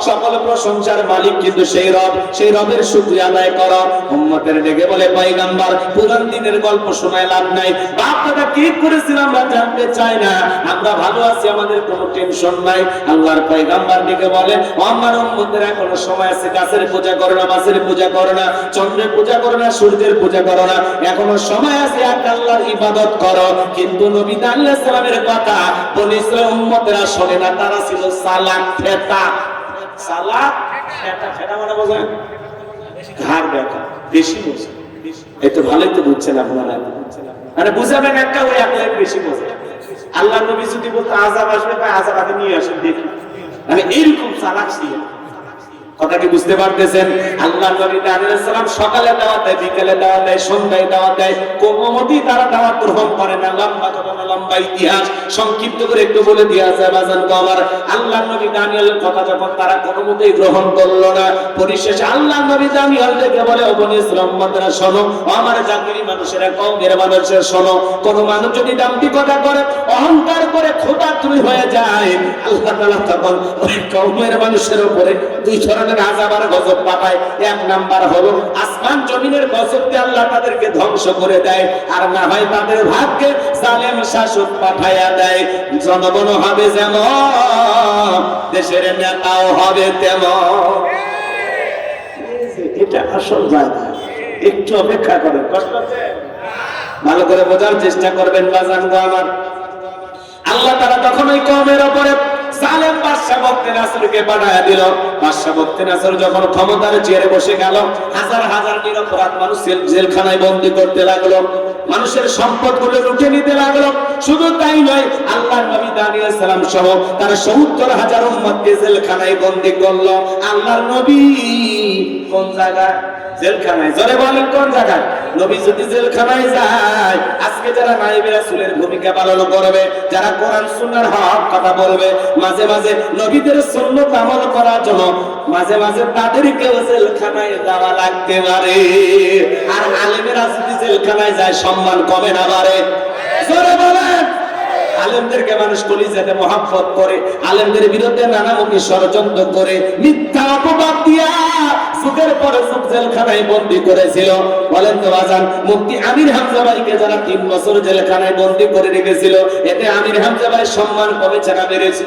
সকল প্রশংসার মালিক কিন্তু সেই রব, সেই রবের শুকরিয়া আদায় করো। উম্মতের ডেকে বলে, পয়গম্বর পুরান দিনের গল্প শোনায় লাভ নাই। বাপ দাদা কি করেছিল আমরা জানতে চাই না, আমরা ভালো আছি, আমাদের কোনো টেনশন নাই। আল্লাহর পয়গম্বর ডেকে বলে, আমার উম্মতের এখনো সময় আছে, গাছের পূজা করো না, মাছের পূজা করো না, চন্দ্রের পূজা করো না, সূর্যের পূজা করো না, এখনো সময় আছে, এক আল্লাহর ইবাদত করো। কিন্তু নবী দানিয়েল আলাইহিস সালামের কথা বনি ইসরাঈল উম্মতেরা শোনে না, তারা ছিল সালাক ফেতা। সালাক ফেতা, ফেতা মানে বোঝেন ঘাড় ব্যথা, বেশি বোঝে। এই তো ভালোই তো বুঝছেন আপনারা, মানে বুঝাবেন একটা, ওই এক লাইন বেশি বোঝে। আল্লাহ নবী যদি বলতো আযাব আসবে, তাই আযাব আগে নিয়ে আসেন দেখি, মানে এইরকম চালাক ছিল। কথা কি বুঝতে পারতেছেন? আল্লাহ নবী দানিয়েল আলাইহিস সালাম সকালে দাওয়াত দেয়, বিকালে দাওয়াত দেয়, সন্ধ্যায় দাওয়াত দেয়, কোনোমতেই তারা দাওয়াত গ্রহণ করে না। লম্বা ঘটনা, লম্বা ইতিহাস, সংক্ষিপ্ত করে একটু বলে দিয়ে আছে বাজান গো আমার। আল্লাহ নবী দানিয়েলের কথা যখন তারা কোনোমতেই গ্রহণ করলো না, পরিশেষে আল্লাহ নবী দানিয়েল দেখে বলে, ও বনি ইসরাঈল উম্মতেরা শোনো, আমার জাতির মানুষেরা, কওমের মানুষেরা শোনো, কোন মানুষ যদি দাম্ভিকতা করে, অহংকার করে, খোদাতুই হয়ে যায়, আল্লাহ তাআলা তখন ওই কওমের মানুষের উপরে দুই ধরনের আযাব আর গজব পাঠায়। এক নাম্বার হলো আসমান জমিনের গজব দিয়ে আল্লাহ তাদেরকে ধ্বংস করে দেয়, আর না হয় তাদের ভাগ্যে জালেম শাসক পাঠায়া দেয়। জনগণ হবে যেমন, দেশের নেতাও হবে তেমন। এটা আসল জায়গা, একটু অপেক্ষা করেন, কষ্ট হচ্ছে, ভালো করে বোঝার চেষ্টা করবেন বাজান গো আমার। আল্লাহ তাআলা তখন ওই কওমের উপরে জালেম বাদশা বখতেনাসরকে পাঠায়া দিল। বাদশা বখতেনাসর যখন ক্ষমতার চেয়ারে বসে গেল, হাজার হাজার নিরপরাধ মানুষ জেলখানায় বন্দী করতে লাগলো। মানুষের সম্পদগুলো লুটে নিতে লাগলো। শুধু তাই নয়, আল্লাহর নবী দানিয়েল সালাম সহ তার ৭০,০০০ উম্মতকে জেলখানায় বন্দী করলো। আল্লাহর নবী কোন জায়গায়? জেলখানায়। জোরে বলেন কোন জায়গায়? নবী যদি জেলখানায় যায়, আজকে যারা নায়েবে রাসূলের ভূমিকা পালন করবে, যারা কোরআন সুন্নাহর হক কথা বলবে, মাঝে মাঝে নবীদের সুন্নাত আমল করার জন্য মাঝে মাঝে তাদেরকেও জেলখানায় যাওয়া লাগতে পারে। আর আলেমেরা যদি জেলখানায় যায়, সম্মান কমে না বাড়ে? জোরে বলেন। আলেমদেরকে মানুষ কলিজাতে মহব্বত করে, আলেমদের বিরুদ্ধে নানামুখী ষড়যন্ত্র করে, মিথ্যা অপবাদ দিয়া যুগের পরে যুগ জেলখানায় বন্দী করেছিল। বলেন তো বাজান, মুফতি আমির হামজা ভাইকে যারা ৩ বছর জেলখানায় বন্দী করে রেখেছিল, এতে আমির হামজা ভাইয়ের সম্মান কমেছে না বেড়েছে?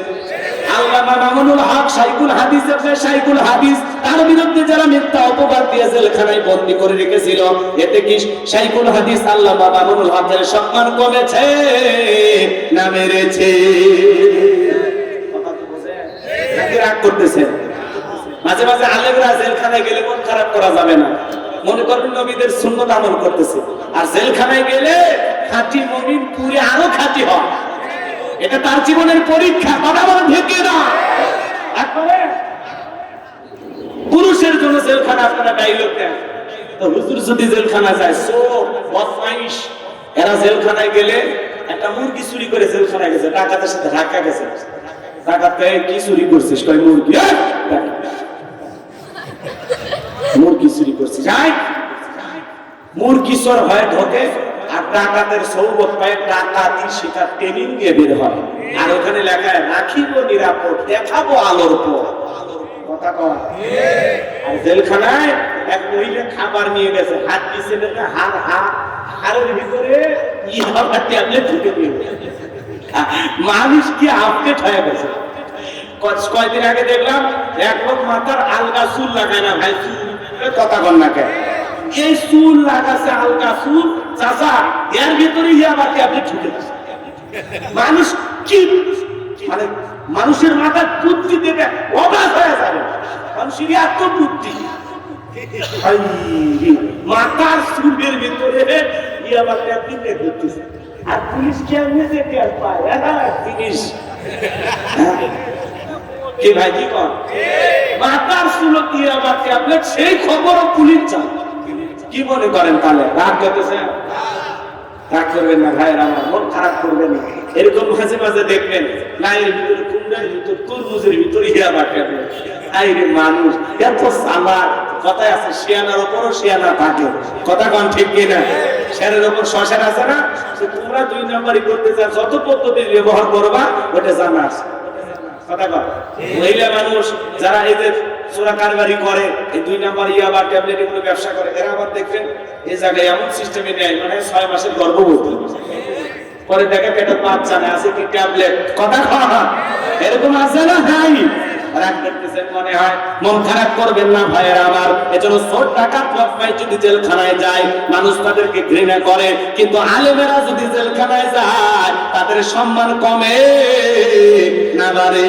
আল্লামা মামুনুল হক শাইখুল হাদিস, শাইখুল হাদিস, তার বিরুদ্ধে যারা মিথ্যা অপবাদ দিয়ে জেলখানায় বন্দী করে রেখেছিল, এতে কি শাইখুল হাদিস আল্লামা মামুনুল হকের সম্মান কমেছে না বেড়েছে? কথা কি বোঝেন? নাকি রাগ করতেছেন? মাঝে মাঝে আলেমরা জেলখানায় গেলে মন খারাপ করা যাবে না। মনে করবেন নবীদের সুন্নাত আমল করতেছে, আর জেলখানায় গেলে খাঁটি মুমিন পুরে আরো খাঁটি হয়। এটা তার জীবনের পরীক্ষা। কথা বলা ঠিক না? পুরুষের জন্য জেলখানা আপনারা ডাইলগ দেন, তো হুজুর যদি জেলখানা যায়, সো বদমাইশ। এরা জেলখানায় গেলে একটা মুরগি চুরি করে জেলখানায় গেছে, ডাকাতের সাথে ধাক্কা গেছে। ডাকাত কয়, কি চুরি করছিস? কয়, মুরগি। মুরগি চুরি করছিস? মুরগি চোর হয় ঢোকে, আর ডাকাতের সৌবত পায় ডাকাতি শিকার ট্রেনিং দিয়ে বের হয়। আর ওখানে লেখায়, রাখিব নিরাপদ, দেখাবো আলোর পর। কথা কয়। আর জেলখানায় এক মহিলা খাবার নিয়ে গেছে, হাত দিছে, হাড়ের ভিতরে ইয়াবা ট্যাবলেট ঢুকে দিয়ে মানুষ কি আপডেট হয়ে গেছে। কয়েকদিন আগে দেখলাম এক লোক মাথার আলগা চুল লাগায় না ভাই, কথা বল না কেন, এই চুল লাগাছে আলগা চুল, চাচা এর ভিতরে ইয়াবা ট্যাবলেট ঢুকে গেছে। মানুষ কি মানে মানুষের মাথার বুদ্ধি দেখে অবাক হয়ে যাবে। মানুষের এত বুদ্ধি, মাথার চুলের ভিতরে ইয়াবা ট্যাবলেট ঢুকতেছে। আর পুলিশ কেমনে যে টের পায়, জিনিস কি ভাই কি কর, মাথার চুল দিয়ে আবার ট্যাবলেট, সেই খবরও পুলিশ চায়। কি মনে করেন তাহলে রাগ করতেছে? রাগ করবেন না ভাইয়ের আমার, মন খারাপ করবেন না। এরকম মাঝে মাঝে দেখবেন লাইয়ের ভিতরে, কুমড়ার ভিতরে, তরমুজের ভিতরে ইয়াবা ট্যাবলেট। আইরে মানুষ এত চালাক। কথায় আছে, শিয়ানার উপরও শিয়ানা থাকে। কথা কন ঠিক কিনা? শেরের উপর শশার আছে না, তোমরা 2 নাম্বারই করতে চাও, যত পদ্ধতি ব্যবহার করবা ওটা জানা আছে। কথা কন। মহিলা মানুষ যারা এই যে চোরা কারবারি করে, এই 2 নাম্বার ইয়াবা ট্যাবলেট এগুলো ব্যবসা করে, এরা আবার দেখবেন এই জায়গায় এমন সিস্টেমে নেয়, মানে 6 মাসের গর্ভবতী, পরে দেখে পেটে বাচ্চা না আছে কি ট্যাবলেট। কথা কন। এরকম আছে না? হাই রাগ করতেছেন মনে হয়, মন খারাপ করবেন না ভাইয়েরা আমার। এজন্য চোর ডাকাত বদমাইশ যদি জেলখানায় যায়, মানুষ তাদেরকে ঘৃণা করে, কিন্তু আলেমেরা যদি জেলখানায় যায়, তাদের সম্মান কমে না বাড়ে।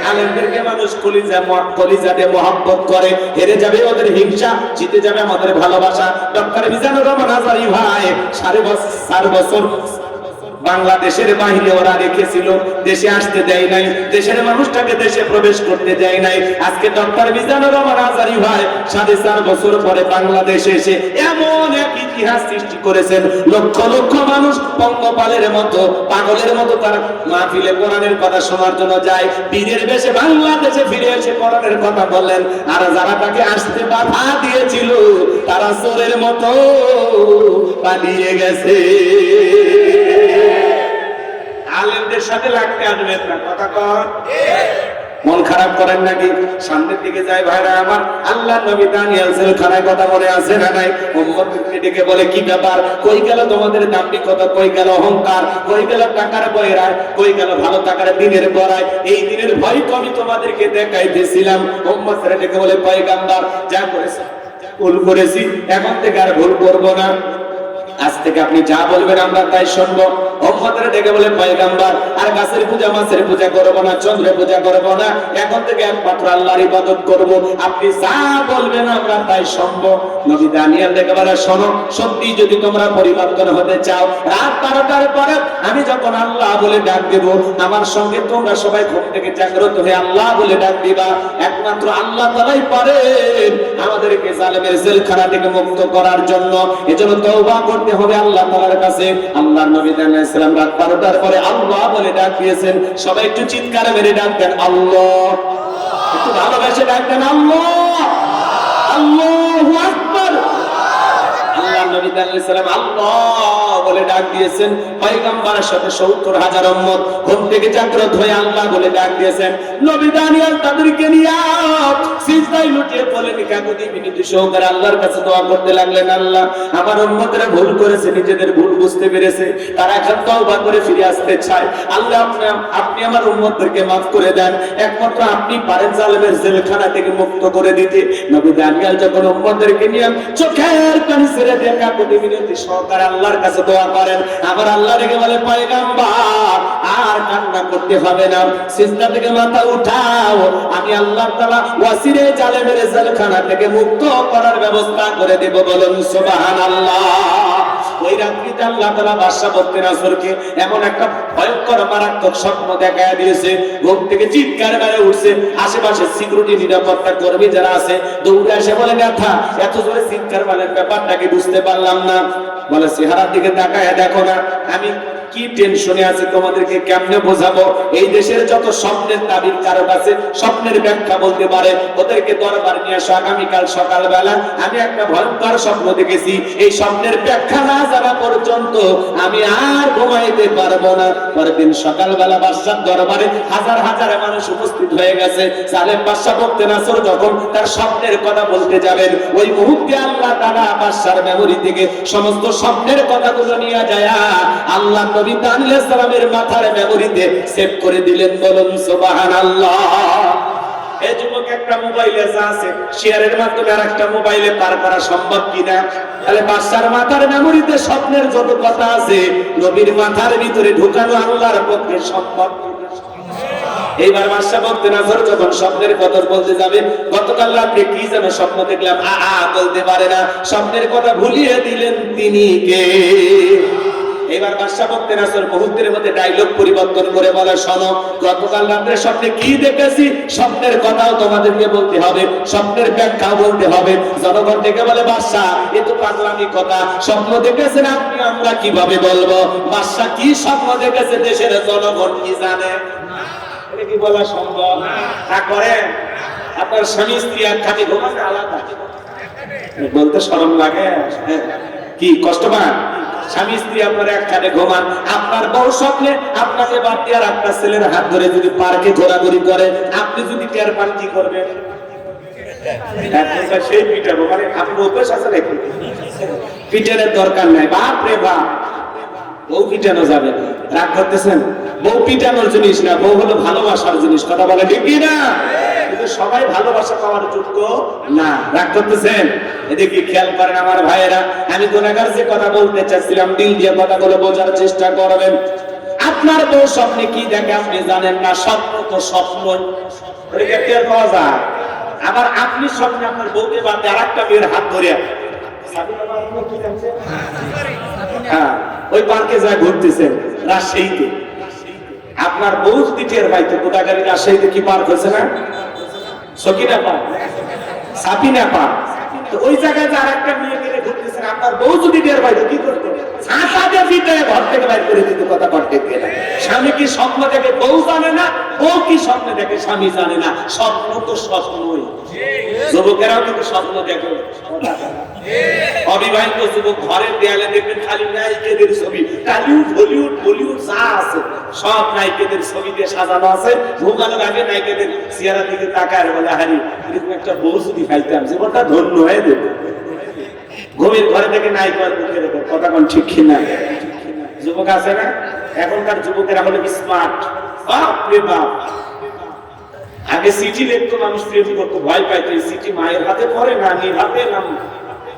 আলেমদেরকে মানুষ কলিজাতে মহব্বত করে, হেরে যাবে ওদের হিংসা, জিতে যাবে আমাদের ভালোবাসা। ডক্টর মিজানুর রহমান আজারি ভাই 4.5 বছর বাংলাদেশের বাহিরে ওরা রেখেছিল, দেশে আসতে দেয় নাই, দেশের মানুষটাকে দেশে প্রবেশ করতে দেয় নাই। আজকে ডক্টর মিজানুর রহমান আজারি ভাই 4.5 বছর পরে বাংলাদেশে এসে এমন এক ইতিহাস সৃষ্টি করেছেন, লক্ষ লক্ষ মানুষ পঙ্গপালের মতো, পাগলের মতো তার মাহফিলে কোরআনের কথা শোনার জন্য যায়। বীরের বেশে বাংলাদেশে ফিরে এসে কোরআনের কথা বললেন। আর যারা তাকে আসতে বাধা দিয়েছিল, তারা চোরের মতো পালিয়ে গেছে। আলেমদের সাথে লাগতে আসবেন না। কথা কন। মন খারাপ করেন নাকি? সামনের দিকে যায় ভাইরা আমার। আল্লাহ নবী দানিয়েল জেলখানায়, কথা মনে আছে না নাই? উম্মতকে ডেকে বলে, কি ব্যাপার? কই গেল তোমাদের দাম্ভিকতা? কই গেল অহংকার? কই গেল টাকার বয়রায়? কই গেল ভালো টাকার দিনের বড়াই? এই দিনের ভয় তো আমি তোমাদেরকে দেখাইতেছিলাম। উম্মতকে ডেকে বলে, পয়গম্বর যা করেছে ভুল করেছি, এখন থেকে আর ভুল করব না। আজ থেকে আপনি যা বলবেন আমরা তাই শুনবো। উম্মতরে ডেকে বলে পয়গম্বর আর গাছের পূজা মাছের পূজা করব না, চন্দ্রের পূজা করব না, এখন থেকে একমাত্র আল্লাহর ইবাদত করব, আপনি যা বলবেন আমরা তাই শুনব। নবী দানিয়েল ডেকে বলে শোনো, সত্যি যদি তোমরা পরিবর্তন হতে চাও, রাত 12টার পরে আমি যখন আল্লাহ বলে ডাক দেব, আমার সঙ্গে তোমরা সবাই ঘুম থেকে জাগ্রত হয়ে আল্লাহ বলে ডাক দিবা। একমাত্র আল্লাহ তাআলাই পারেন আমাদেরকে জালেমের জেলখানা থেকে মুক্ত করার জন্য। এজন্য তওবা করতে হবে আল্লাহ তাআলার কাছে। আল্লাহর নবী দানিয়েল সালাম রাত 12টার পরে আল্লাহ বলে ডাক দিয়েছেন। সবাই একটু চিৎকার মেরে ডাক দেন আল্লাহ, একটু ভালোবেসে ডাক দেন আল্লাহ, আল্লাহু আকবার। আল্লাহর নবী দানিয়েল সালাম আল্লাহ বলে ডাক দিয়েছেন। পয়গম্বরের সাথে ৭০,০০০ উম্মত ঘুম থেকে জাগ্রত হয়ে আল্লাহ বলে ডাক দিয়েছেন। নবী দানিয়েল তাদেরকে নিয়ে সিজদায় লুটিয়ে বলেন কাকুতি মিনতি সহকারে আল্লাহর কাছে দোয়া করতে লাগলেন, আল্লাহ আমার উম্মতরা ভুল করেছে, নিজেদের ভুল বুঝতে পেরেছে, তারা এখন তওবা করে ফিরে আসতে চায়। আল্লাহ আপনি আমার উম্মতদেরকে মাফ করে দেন, একমাত্র আপনি পারেন জালেমের জেলখানা থেকে মুক্ত করে দিতে। নবী দানিয়েল যখন উম্মতদেরকে নিয়ে চোখের পানি ছেড়ে দিয়ে কাকুতি মিনতি সহকারে আল্লাহর কাছে দোয়া করেন, আবার আল্লাহ রেখে বলে পয়গম্বর আর কান্না করতে হবে না, সিজদা থেকে মাথা উঠাও, আমি আল্লাহ তাআলা ওয়াসিরে জালেমের জেলখানা থেকে মুক্ত করার ব্যবস্থা করে দেব। বলুন সুবহানাল্লাহ। ওই রাত্রিতে আল্লাহ তাআলা বাদশা বখতিয়ারকে এমন একটা ভয়ঙ্কর মারাত্মক স্বপ্ন দেখায় দিয়েছে, ঘুম থেকে চিৎকার মেরে উঠছে। আশেপাশে সিকিউরিটি নিরাপত্তা কর্মী যারা আছে দৌড়ে এসে বলে ব্যথা, এত জোরে চিৎকার মারেন ব্যাপারটা কি বুঝতে পারলাম না। বলে চেহারার দিকে তাকায় দেখো না আমি কি টেনশনে আছে, তোমাদেরকে কেমনে বোঝাবো। এই দেশের যত স্বপ্নের তাবির কারক আছে, স্বপ্নের ব্যাখ্যা বলতে পারে, ওদেরকে দরবার নিয়ে আসো। আগামীকাল সকালবেলা আমি একটা ভয়ঙ্কর স্বপ্ন দেখেছি, এই স্বপ্নের ব্যাখ্যা না জানা পর্যন্ত আমি আর ঘুমাইতে পারবো না। পরের দিন সকালবেলা বাদশার দরবারে হাজার হাজার মানুষ উপস্থিত হয়ে গেছে। জালেম বাদশা বখতিয়ার যখন তার স্বপ্নের কথা বলতে যাবেন, ওই মুহূর্তে আল্লাহ তাআলা বাদশার মেমরি থেকে সমস্ত স্বপ্নের কথাগুলো নিয়ে যায় আল্লাহ নবী দানিয়েল সালামের মাথার মেমরিতে সেভ করে দিলেন। বলুন সুবহানাল্লাহ। এই যুবক একটা মোবাইলে যা আছে শেয়ারের মাধ্যমে আরেকটা মোবাইলে পার করা সম্ভব কিনা? তাহলে বাদশার মাথার মেমরিতে স্বপ্নের যত কথা আছে নবীর মাথার ভিতরে ঢুকানো আল্লাহর পক্ষে সম্ভব। এইবার বাদশা বখতিয়ার যখন স্বপ্নের কথা বলতে যাবে, গতকাল রাতে কি যেন স্বপ্ন দেখলাম বলতে পারে না, স্বপ্নের কথা ভুলিয়ে দিলেন তিনি কে? এবার বাদশা বখতিয়ার মুহূর্তের মধ্যে ডায়লগ পরিবর্তন করে বলে শোনো, গতকাল রাতে স্বপ্নে কি দেখেছি স্বপ্নের কথাও তোমাদেরকে বলতে হবে, স্বপ্নের ব্যাখ্যা বলতে হবে। জনগণ ডেকে বলে বাদশা এ তো পাগলামি কথা, স্বপ্ন দেখেছেন আপনি, আমরা কিভাবে বলবো? বাদশা কি স্বপ্ন দেখেছে দেশের জনগণ কি জানে? এটা কি বলা সম্ভব? না করেন আপনার স্বামী স্ত্রী একসাথে ঘুমাতে আলাদা, বলতে শরম লাগে, কি কষ্ট পান? স্বামী স্ত্রী আপনার একসাথে ঘুমান, আপনার বউ স্বপ্নে আপনাকে বাদ দিয়ে আর আপনার ছেলের হাত ধরে যদি পার্কে ঘোরাঘুরি করে, আপনি যদি টের পান কি করবেন? সেই পিটাবো, মানে আপনি অভ্যাস আছে নাকি? পিটানোর দরকার নাই, বাপ রে বাপ, বউ পিটানো যাবে না। রাগ করতেছেন? বউ পিটানোর জিনিস না, বউ হলো ভালোবাসার জিনিস। কথা বলে ঠিক না? কিন্তু সবাই ভালোবাসা পাওয়ার যোগ্য না। রাগ করতেছেন? এদিকে খেয়াল করেন আমার ভাইয়েরা, আমি গুনাহগার যে কথা বলতে চাচ্ছিলাম, দিল দিয়ে কথাগুলো বোঝার চেষ্টা করবেন। আপনার বউ স্বপ্নে কি দেখে আপনি জানেন না, স্বপ্ন তো স্বপ্ন, আবার আপনি স্বপ্নে আপনার বউকে বাদে আর একটা মেয়ের হাত ধরে ওই পার্কে যা ঘুরতেছেন রাজশাহীতে, আপনার বউ যদি টের পাইতো, গোদাগাড়ি রাজশাহীতে কি পার্ক হয়েছে না? সকিনা পার্ক, সাপিনা পার্ক, তো ওই জায়গায় যে আরেকটা মেয়ে গেলে ঘুরতেছেন, আপনার বউ যদি টের পাইতো কি করতো? ঘর থেকে বাইর করে দিত। কথা করতে গেলে স্বামী কি স্বপ্ন দেখে বউ জানে না, বউ কি স্বপ্ন দেখে স্বামী জানে না। স্বপ্ন তো স্বপ্নই, যুবকেরাও কিন্তু স্বপ্ন দেখে। অবিবাহিত যুবক ঘরের দেয়ালে দেখবেন খালি নায়িকাদের ছবি, টলিউড হলিউড বলিউড যা আছে সব নায়িকাদের ছবি দিয়ে সাজানো আছে। ঘুমানোর আগে নায়িকাদের চেহারা দিকে তাকায় বলে হারি এরকম একটা বউ যদি পাইতাম জীবনটা ধন্য হয়ে যেত। ঘুমের ঘরে থেকে নায়িকার মুখে দেখো, কথা কোন ঠিক কিনা? যুবক আছে না? এখনকার যুবকেরা হলো স্মার্ট, বাপ রে বাপ। আগে চিঠি লিখতো মানুষ, প্রেম করতো, ভয় পাইতো, চিঠি মায়ের হাতে পড়ে না, নির হাতে না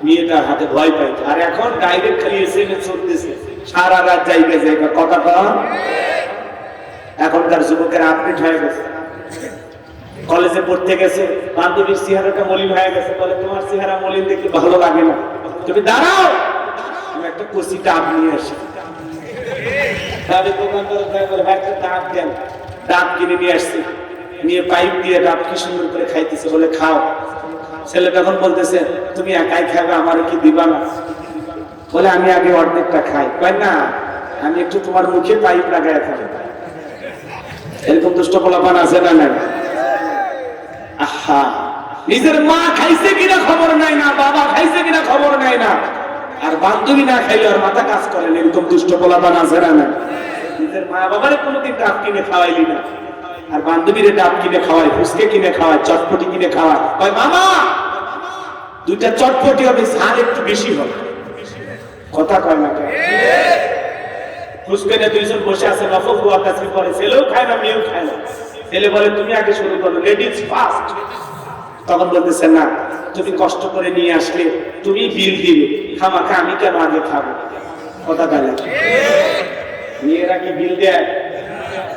মেয়েটার হাতে ভয় পাইতো। আর এখন ডাইরেক্ট খালি এসএমএস চলতেছে, সারা রাত যাইবে জায়গা কথা কন। এখনকার যুবকের আপডেট হয়ে গেছে। কলেজে পড়তে গেছে, বান্ধবীর চেহারাটা মলিন হয়ে গেছে, বলে তোমার চেহারা মলিন দেখতে ভালো লাগে না, তুমি দাঁড়াও আমি একটা কচি ডাব নিয়ে আসি। তাহলে দোকানদার বলে ভাই একটা ডাব দেন, ডাব কিনে নিয়ে আসছি, নিয়ে পাইপ দিয়ে ডাব কি সুন্দর করে খাইতেছে, বলে খাও। ছেলে তখন বলতেছে তুমি একাই খাবে, আমার কি দিবা না? বলে আমি আগে অর্ধেকটা খাই। কয় না, আমি একটু তোমার মুখে পাইপ লাগাই খাবো। এরকম দুষ্ট পোলাপান আছে না নাই? আহা, নিজের মা খাইছে কিনা খবর নাই না, বাবা খাইছে কিনা খবর নাই না, আর বান্ধবী না খাইলে আর মাথা কাজ করে না, এরকম দুষ্ট পোলাপান আছে না নাই? নিজের মা বাবারে কোনোদিন ডাব কিনে খাওয়াইলি না, আর বান্ধবীরে ডাব কিনে খাওয়াই, ফুসকে কিনে খাওয়াই, চটপটি কিনে খাওয়াই। কয় মামা দুইটা চটপটি হবে, ঝাল একটু বেশি হবে। কথা কয় না কেন? ফুসকে নিয়ে দুইজন বসে আছে, নফল দোয়া কাছে করে, ছেলেও খায় না মেয়েও খায় না। ছেলে বলে তুমি আগে শুরু করো, লেডিজ ফার্স্ট। তখন বলতেছে না, তুমি কষ্ট করে নিয়ে আসলে তুমি বিল দিবে, খামাখা আমি কেন আগে খাবো? কথা কয় না? মেয়েরা কি বিল দেয়?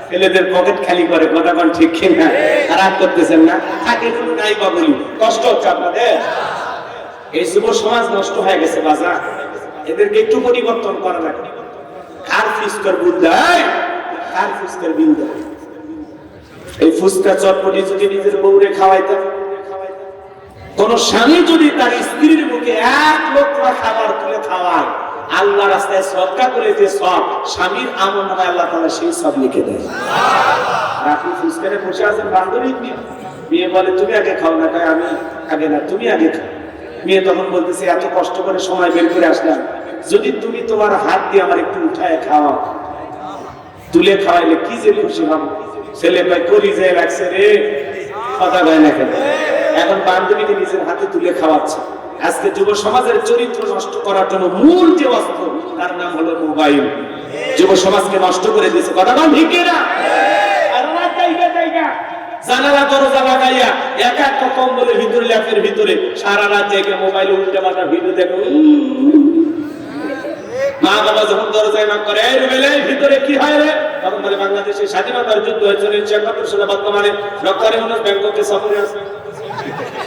ছেলেদের পকেট খালি করে, কথা কোন ঠিক কিনা? আর রাগ করতেছেন না, থাকে কোনো নাই বা বলি, কষ্ট হচ্ছে আপনাদের। এই যুব সমাজ নষ্ট হয়ে গেছে বাজার, এদেরকে একটু পরিবর্তন করা লাগে। কার ফুচকার বিল দেয়, কার ফুচকার বিল দেয়? এই ফুচকা চটপটি যদি নিজের বউরে খাওয়াইতেন, কোন স্বামী যদি তার স্ত্রীর মুখে 1 লোকমা খাবার তুলে খাওয়ায়, আল্লাহ রাস্তায় সদকা করে যে সব, স্বামীর আমলনামায় আল্লাহ তাআলা সেই সব লিখে দেয়। আর আপনি ফুচকারে বসে আছেন বান্ধবী নিয়ে, মেয়ে বলে তুমি আগে খাও না, কয় আমি আগে না, তুমি আগে খাও। মেয়ে তখন বলতেছে এত কষ্ট করে সময় বের করে আসলাম, যদি তুমি তোমার হাত দিয়ে আমার একটু উঠায় খাওয়া, তুলে খাওয়াইলে কি যে খুশি হব। ছেলে ভাই করি যে লাগছে রে, কথা কয় না কেন? এখন বান্ধবীকে নিজের হাতে তুলে খাওয়াচ্ছে। আজকে যুব সমাজের চরিত্র নষ্ট করার জন্য মূল যে অস্ত্র, তার নাম হলো মোবাইল। যুব সমাজকে নষ্ট করে দিয়েছে, কথা কন ঠিক না? জানালা দরজা লাগাইয়া এক একটা কম্বলের ভিতরে, ল্যাপের ভিতরে সারা রাত জেগে মোবাইলে উল্টে পাল্টা ভিডিও দেখো। মা বাবা যখন দরজায় knock করে, এই রুবেলের ভিতরে কি হয় রে? তখন বলে বাংলাদেশের স্বাধীনতার যুদ্ধ হয়েছে 1971 সালে, বর্তমানে ডক্টর ইউনূস ব্যাংককে সফরে আছে।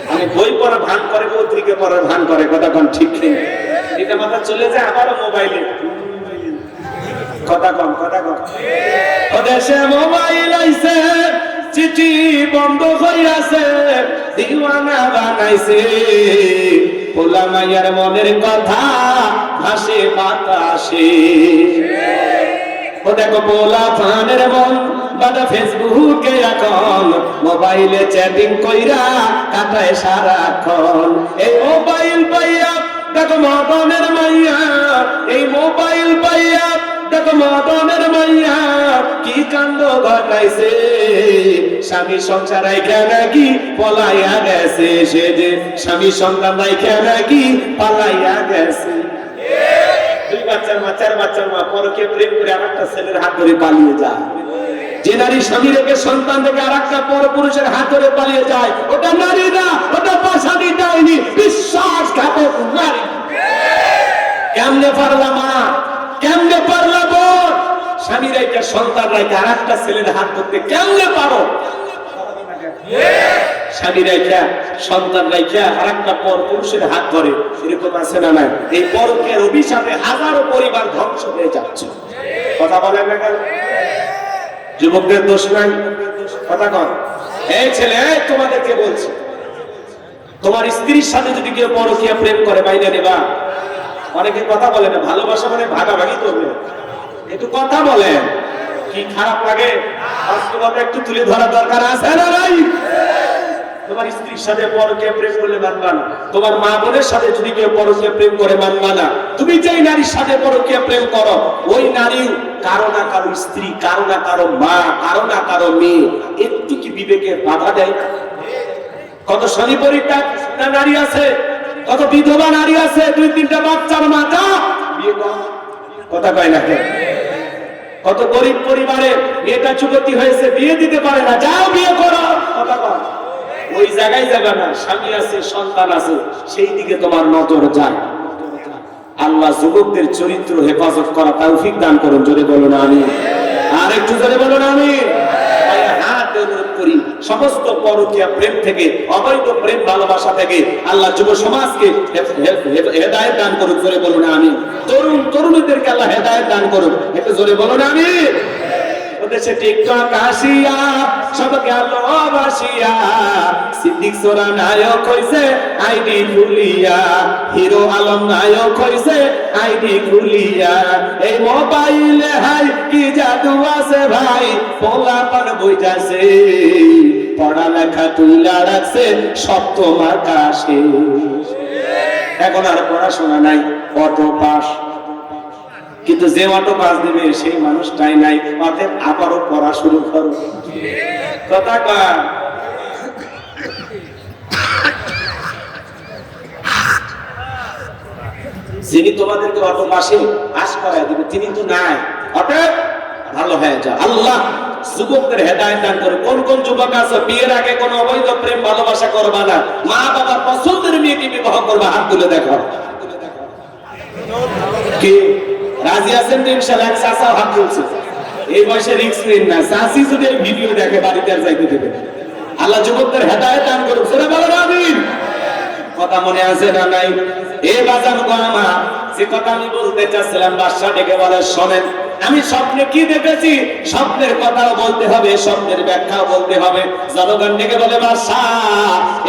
মানে বই পড়া ভান করে, পত্রিকা পড়ার ভান করে, কথা কোন ঠিক নেই? এটা মাথা চলে যায় আবারও মোবাইলে, কথা কম, কথা কম। দেশে মোবাইল আইছে, চিঠি বন্ধ হইয়াছে, দিওয়ানা বানাইছে, পোলা মাইয়ার মনের কথা ভাসে বাতাসে। ও দেখো পোলা ফানের মন বাদা ফেসবুকে এখন, মোবাইলে চ্যাটিং কইরা কাটায় সারাক্ষণ। এই মোবাইল পাইয়া দেখো মদনের মাইয়া, এই মোবাইল পাইয়া দেখো মদনের মাইয়া কি কাণ্ড ঘটাইছে। স্বামী সংসার রাইখা নাকি পলাইয়া গেছে, সে যে স্বামী সন্তান রাইখা নাকি পালাইয়া গেছে। 2 বাচ্চার মা, 4 বাচ্চার মা পরকে প্রেম করে আরেকটা ছেলের হাত ধরে পালিয়ে যায়। যে নারী স্বামী রেখে সন্তান রেখে আরেকটা পর পুরুষের হাত ধরে পালিয়ে যায়, ওটা নারী না, ওটা পাশানি ডাইনি, বিশ্বাসঘাতক নারী। কেমনে পারলা মা, কেমনে পারলা বোন, স্বামী রেখে সন্তান রেখে আরেকটা ছেলের হাত ধরতে কেমনে পারো? স্বামী রেখা সন্তান রেখা আরেকটা পর পুরুষের হাত ধরে, এরকম আছে না নাই? এই পরকের অভিশাপে হাজারো পরিবার ধ্বংস হয়ে যাচ্ছে। কথা বলেন না কেন? যুবকদের দোষ নাই, কথা কন। এই ছেলে, তোমাদেরকে বলছি, তোমার স্ত্রীর সাথে যদি কেউ পরকীয়া প্রেম করে, বাইরে নেবা। অনেকে কথা বলে না, ভালোবাসা মানে ভাগাভাগি করবে, একটু কথা বলেন, কি খারাপ লাগে? বাস্তবতা একটু তুলে ধরা দরকার আছে না নাই? তোমার স্ত্রীর সাথে পরকীয়া প্রেম করলে মানবা না, তোমার মা বোনের সাথে যদি কেউ পরকীয়া প্রেম করে মানবা না। তুমি যেই নারীর সাথে পরকীয়া প্রেম করো, ওই নারী কারো না কারো স্ত্রী, কারো না কারো মা, কারো না কারো মেয়ে। একটু কি বিবেকের বাধা দেয়? কত স্বামী পরিত্যাগ নারী আছে, কত বিধবা নারী আছে, 2-3টা বাচ্চার মা, যা বিয়ে কর। কথা কয় না কেন? কত গরিব পরিবারে মেয়েটা যুবতী হয়েছে, বিয়ে দিতে পারে না, যাও বিয়ে করো। কথা কয় ওই জায়গায় যাবে না, স্বামী আছে, সন্তান আছে, সেই দিকে তোমার নজর যায়। আল্লাহ যুবকদের চরিত্র হেফাজত করা তৌফিক দান করুন, জোরে বলুন আমিন। আর একটু জোরে বলুন আমিন। হাত অনুরোধ করি, সমস্ত পরকীয়া প্রেম থেকে, অবৈধ প্রেম ভালোবাসা থেকে আল্লাহ যুব সমাজকে হেদায়েত দান করুন, জোরে বলুন আমিন। তরুণ তরুণীদেরকে আল্লাহ হেদায়েত দান করুন, একটু জোরে বলুন আমিন। ওদেশে টিকটক আসিয়া সবকে ভালোবাসিয়া সিদ্দিক সোরা নায়ক হইছে আইডি খুলিয়া, হিরো আলম নায়ক হইছে আইডি খুলিয়া। এই মোবাইলে হাই কি জাদু আছে ভাই, পোলাপান বইতাছে, পড়ালেখা তুইলা রাখছে সপ্তম আকাশে। এখন আর পড়াশোনা নাই, অটো পাস, কিন্তু যে অটো পাস দিবে সেই মানুষটাই নাই। অতএব আবারও পড়া শুরু করো, কথা কয়। যিনি তোমাদেরকে অটো পাশে পাস করায় দিবে তিনি তো নাই, অতএব ভালো হয়ে যাও। আল্লাহ যুবকদের হেদায়েত দান করে। কোন কোন যুবক আছে বিয়ের আগে কোন অবৈধ প্রেম ভালোবাসা করবা না, মা বাবার পছন্দের মেয়েকে বিবাহ করবা? হাত তুলে দেখো কি রাজি আছেন তো? ইনশাআল্লাহ। এক চাচা হাত তুলছে, এই বয়সে রিস্ক নিন না। চাচি যদি এই ভিডিও দেখে বাড়িতে আর যাইতে দেবে। আল্লাহ যুবকদের হেদায়েত দান করুন, সেটা বলেন আমিন। কথা মনে আছে না নাই? এ বাজান গো আমার, যে কথা আমি বলতে চাচ্ছিলাম, বাদশা ডেকে বলে শোনেন, আমি স্বপ্নে কি দেখেছি, স্বপ্নের কথাও বলতে হবে, স্বপ্নের ব্যাখ্যাও বলতে হবে। জনগণ ডেকে বলে বাদশা,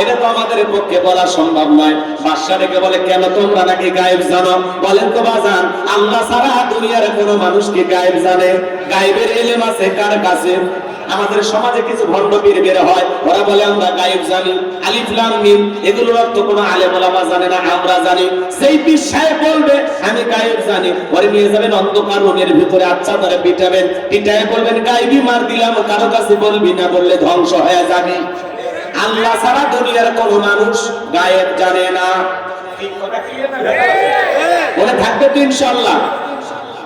এটা তো আমাদের পক্ষে বলা সম্ভব নয়। বাদশা ডেকে বলে কেন, তোমরা নাকি গায়েব জানো? বলেন তো বাজান, আল্লাহ ছাড়া দুনিয়ার কোনো মানুষ কি গায়েব জানে? গায়েবের ইলম আছে কার কাছে? আমাদের সমাজে কিছু ভণ্ড পীর বের হয়, ওরা বলে আমরা গায়েব জানি, আলিফ লাম মিম, এগুলোর অর্থ কোনো আলেম ওলামা জানে না, আমরা জানি। সেই পীর সাহেব বলবে আমি গায়েব জানি, ওরে নিয়ে যাবেন অন্ধকার রুমের ভিতরে, আচ্ছা ধরে পিটাবেন, পিটায় বলবেন গায়েবী মার দিলাম, কারো কাছে বলবি না, বললে ধ্বংস হয়ে যাবি। আল্লাহ ছাড়া দুনিয়ার কোনো মানুষ গায়েব জানে না। মনে থাকবে তো ইনশাআল্লাহ?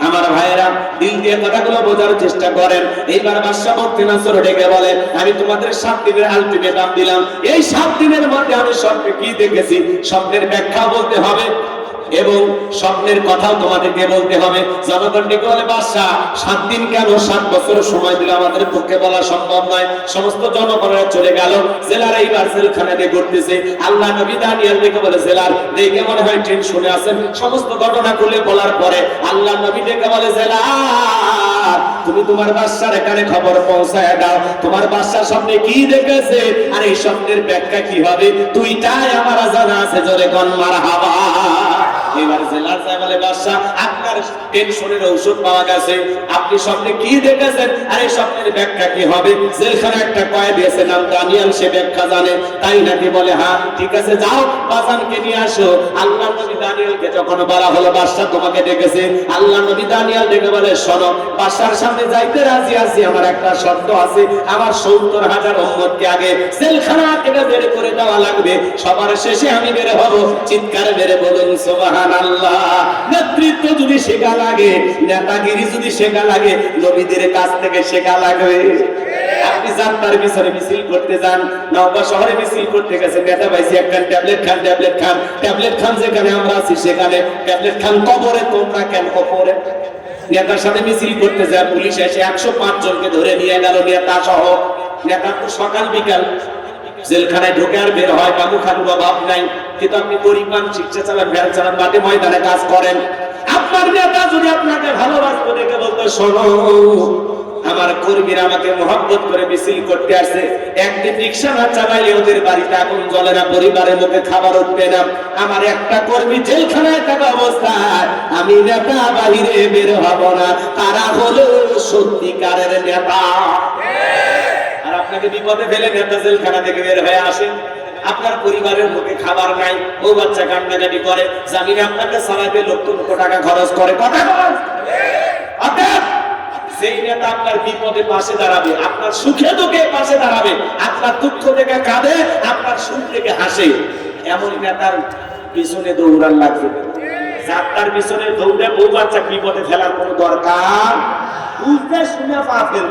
আমার ভাইয়েরা দিল দিয়ে কথাগুলো বোঝার চেষ্টা করেন। এইবার বাদশা বক্তিনাসর ডেকে বলে, আমি তোমাদের 7 দিনের আলটিমেটাম দিলাম, এই 7 দিনের মধ্যে আমি স্বপ্নে কি দেখেছি স্বপ্নের ব্যাখ্যা বলতে হবে এবং স্বপ্নের কথাও তোমাদেরকে বলতে হবে। জনগণ ডেকে বলে বাদশা 7 দিন কেন, 7 বছর সময় দিলে আমাদের পক্ষে বলা সম্ভব নয়। সমস্ত জনগণেরা চলে গেল, জেলার এইবার জেলখানাতে ঘুরতেছে। আল্লাহ নবী দানিয়েল ডেকে বলে জেলার, দেখে মনে হয় টেনশনে আছেন। সমস্ত ঘটনা খুলে বলার পরে আল্লাহ নবী ডেকে বলে জেলার, তুমি তোমার বাদশার এখানে খবর পৌঁছায় দাও, তোমার বাদশা স্বপ্নে কি দেখেছে আর এই স্বপ্নের ব্যাখ্যা কি হবে, দুইটাই আমার জানা আছে, জোরে কোন মারহাবা। এবার জেলার সাহেব বলে বাদশা, আপনার টেনশনের ঔষধ পাওয়া গেছে, আপনি স্বপ্নে কি দেখেছেন আর এই স্বপ্নের ব্যাখ্যা কি হবে? জেলখানে একটা কয়েদি আছে নাম দানিয়েল, সে ব্যাখ্যা জানে, তাই নাকি? বলে হ্যাঁ ঠিক আছে, যাও বাজানকে নিয়ে আসো। আল্লাহ নবী দানিয়েলকে যখন বলা হলো বাদশা তোমাকে ডেকেছে, আল্লাহ নবী দানিয়েল ডেকে বলে শোনো, বাদশার সামনে যাইতে রাজি আছি, আমার একটা শর্ত আছে, আমার 70,000 উম্মতকে আগে জেলখানা থেকে বের করে দেওয়া লাগবে, সবার শেষে আমি বের হব। চিৎকার মেরে বলুন সুবহানাল্লাহ। নেতৃত্ব যদি শেখা লাগে, নেতাগিরি যদি শেখা লাগে, নবীদের কাছ থেকে শেখা লাগবে। আপনি যাত্রার পিছনে মিছিল করতে যান, নওগাঁ শহরে মিছিল করতে গেছে, নেতা পাইছি একটা ট্যাবলেট খান, ট্যাবলেট খান, ট্যাবলেট খান, যেখানে আমরা আছি সেখানে ট্যাবলেট খান। কবরে তোমরা কেন কবরে? নেতার সাথে মিছিল করতে যায়, পুলিশ এসে 105 জনকে ধরে নিয়ে গেল, নেতা সহ। নেতা তো সকাল বিকাল জেলখানায় ঢোকে আর বের হয়, বাবু খালু বাপ নাই। কিন্তু আপনি গরিব মানুষ, শিক্ষা চালান, ভ্যান চালান, মাঠে ময়দানে কাজ করেন। আপনার নেতা যদি আপনাকে ভালোবাসতো, দেখে বলতো শোনো, আমার কর্মীরা আমাকে মহব্বত করে মিছিল করতে আসে, একদিন রিক্সা না চালাইলে ওদের বাড়িতে আগুন জ্বলে না, পরিবারের মুখে খাবার উঠবে না। আমার একটা কর্মী জেলখানায় থাকা অবস্থায় আমি নেতা বাহিরে বের হব না, তারা হলো সত্যিকারের নেতা। আর আপনাকে বিপদে ফেলে নেতা জেলখানা থেকে বের হয়ে আসে, আপনার পরিবারের মুখে খাবার নাই, ও বাচ্চা কান্নাকাটি করে, জামিনে আপনাকে সারাবে লক্ষ লক্ষ টাকা খরচ করে। কথা বলেন, সেই নেতা আপনার বিপদে পাশে দাঁড়াবে, আপনার সুখে দুঃখে পাশে দাঁড়াবে, আপনার দুঃখ থেকে কাঁদে, আপনার সুখ থেকে হাসে। এমন নেতার পিছনে দৌড়ান লাগবে। যাত্রার পিছনে দৌড়ে বউ বাচ্চা বিপদে ফেলার কোনো দরকার বুঝতে শুনে পা ফেলবে।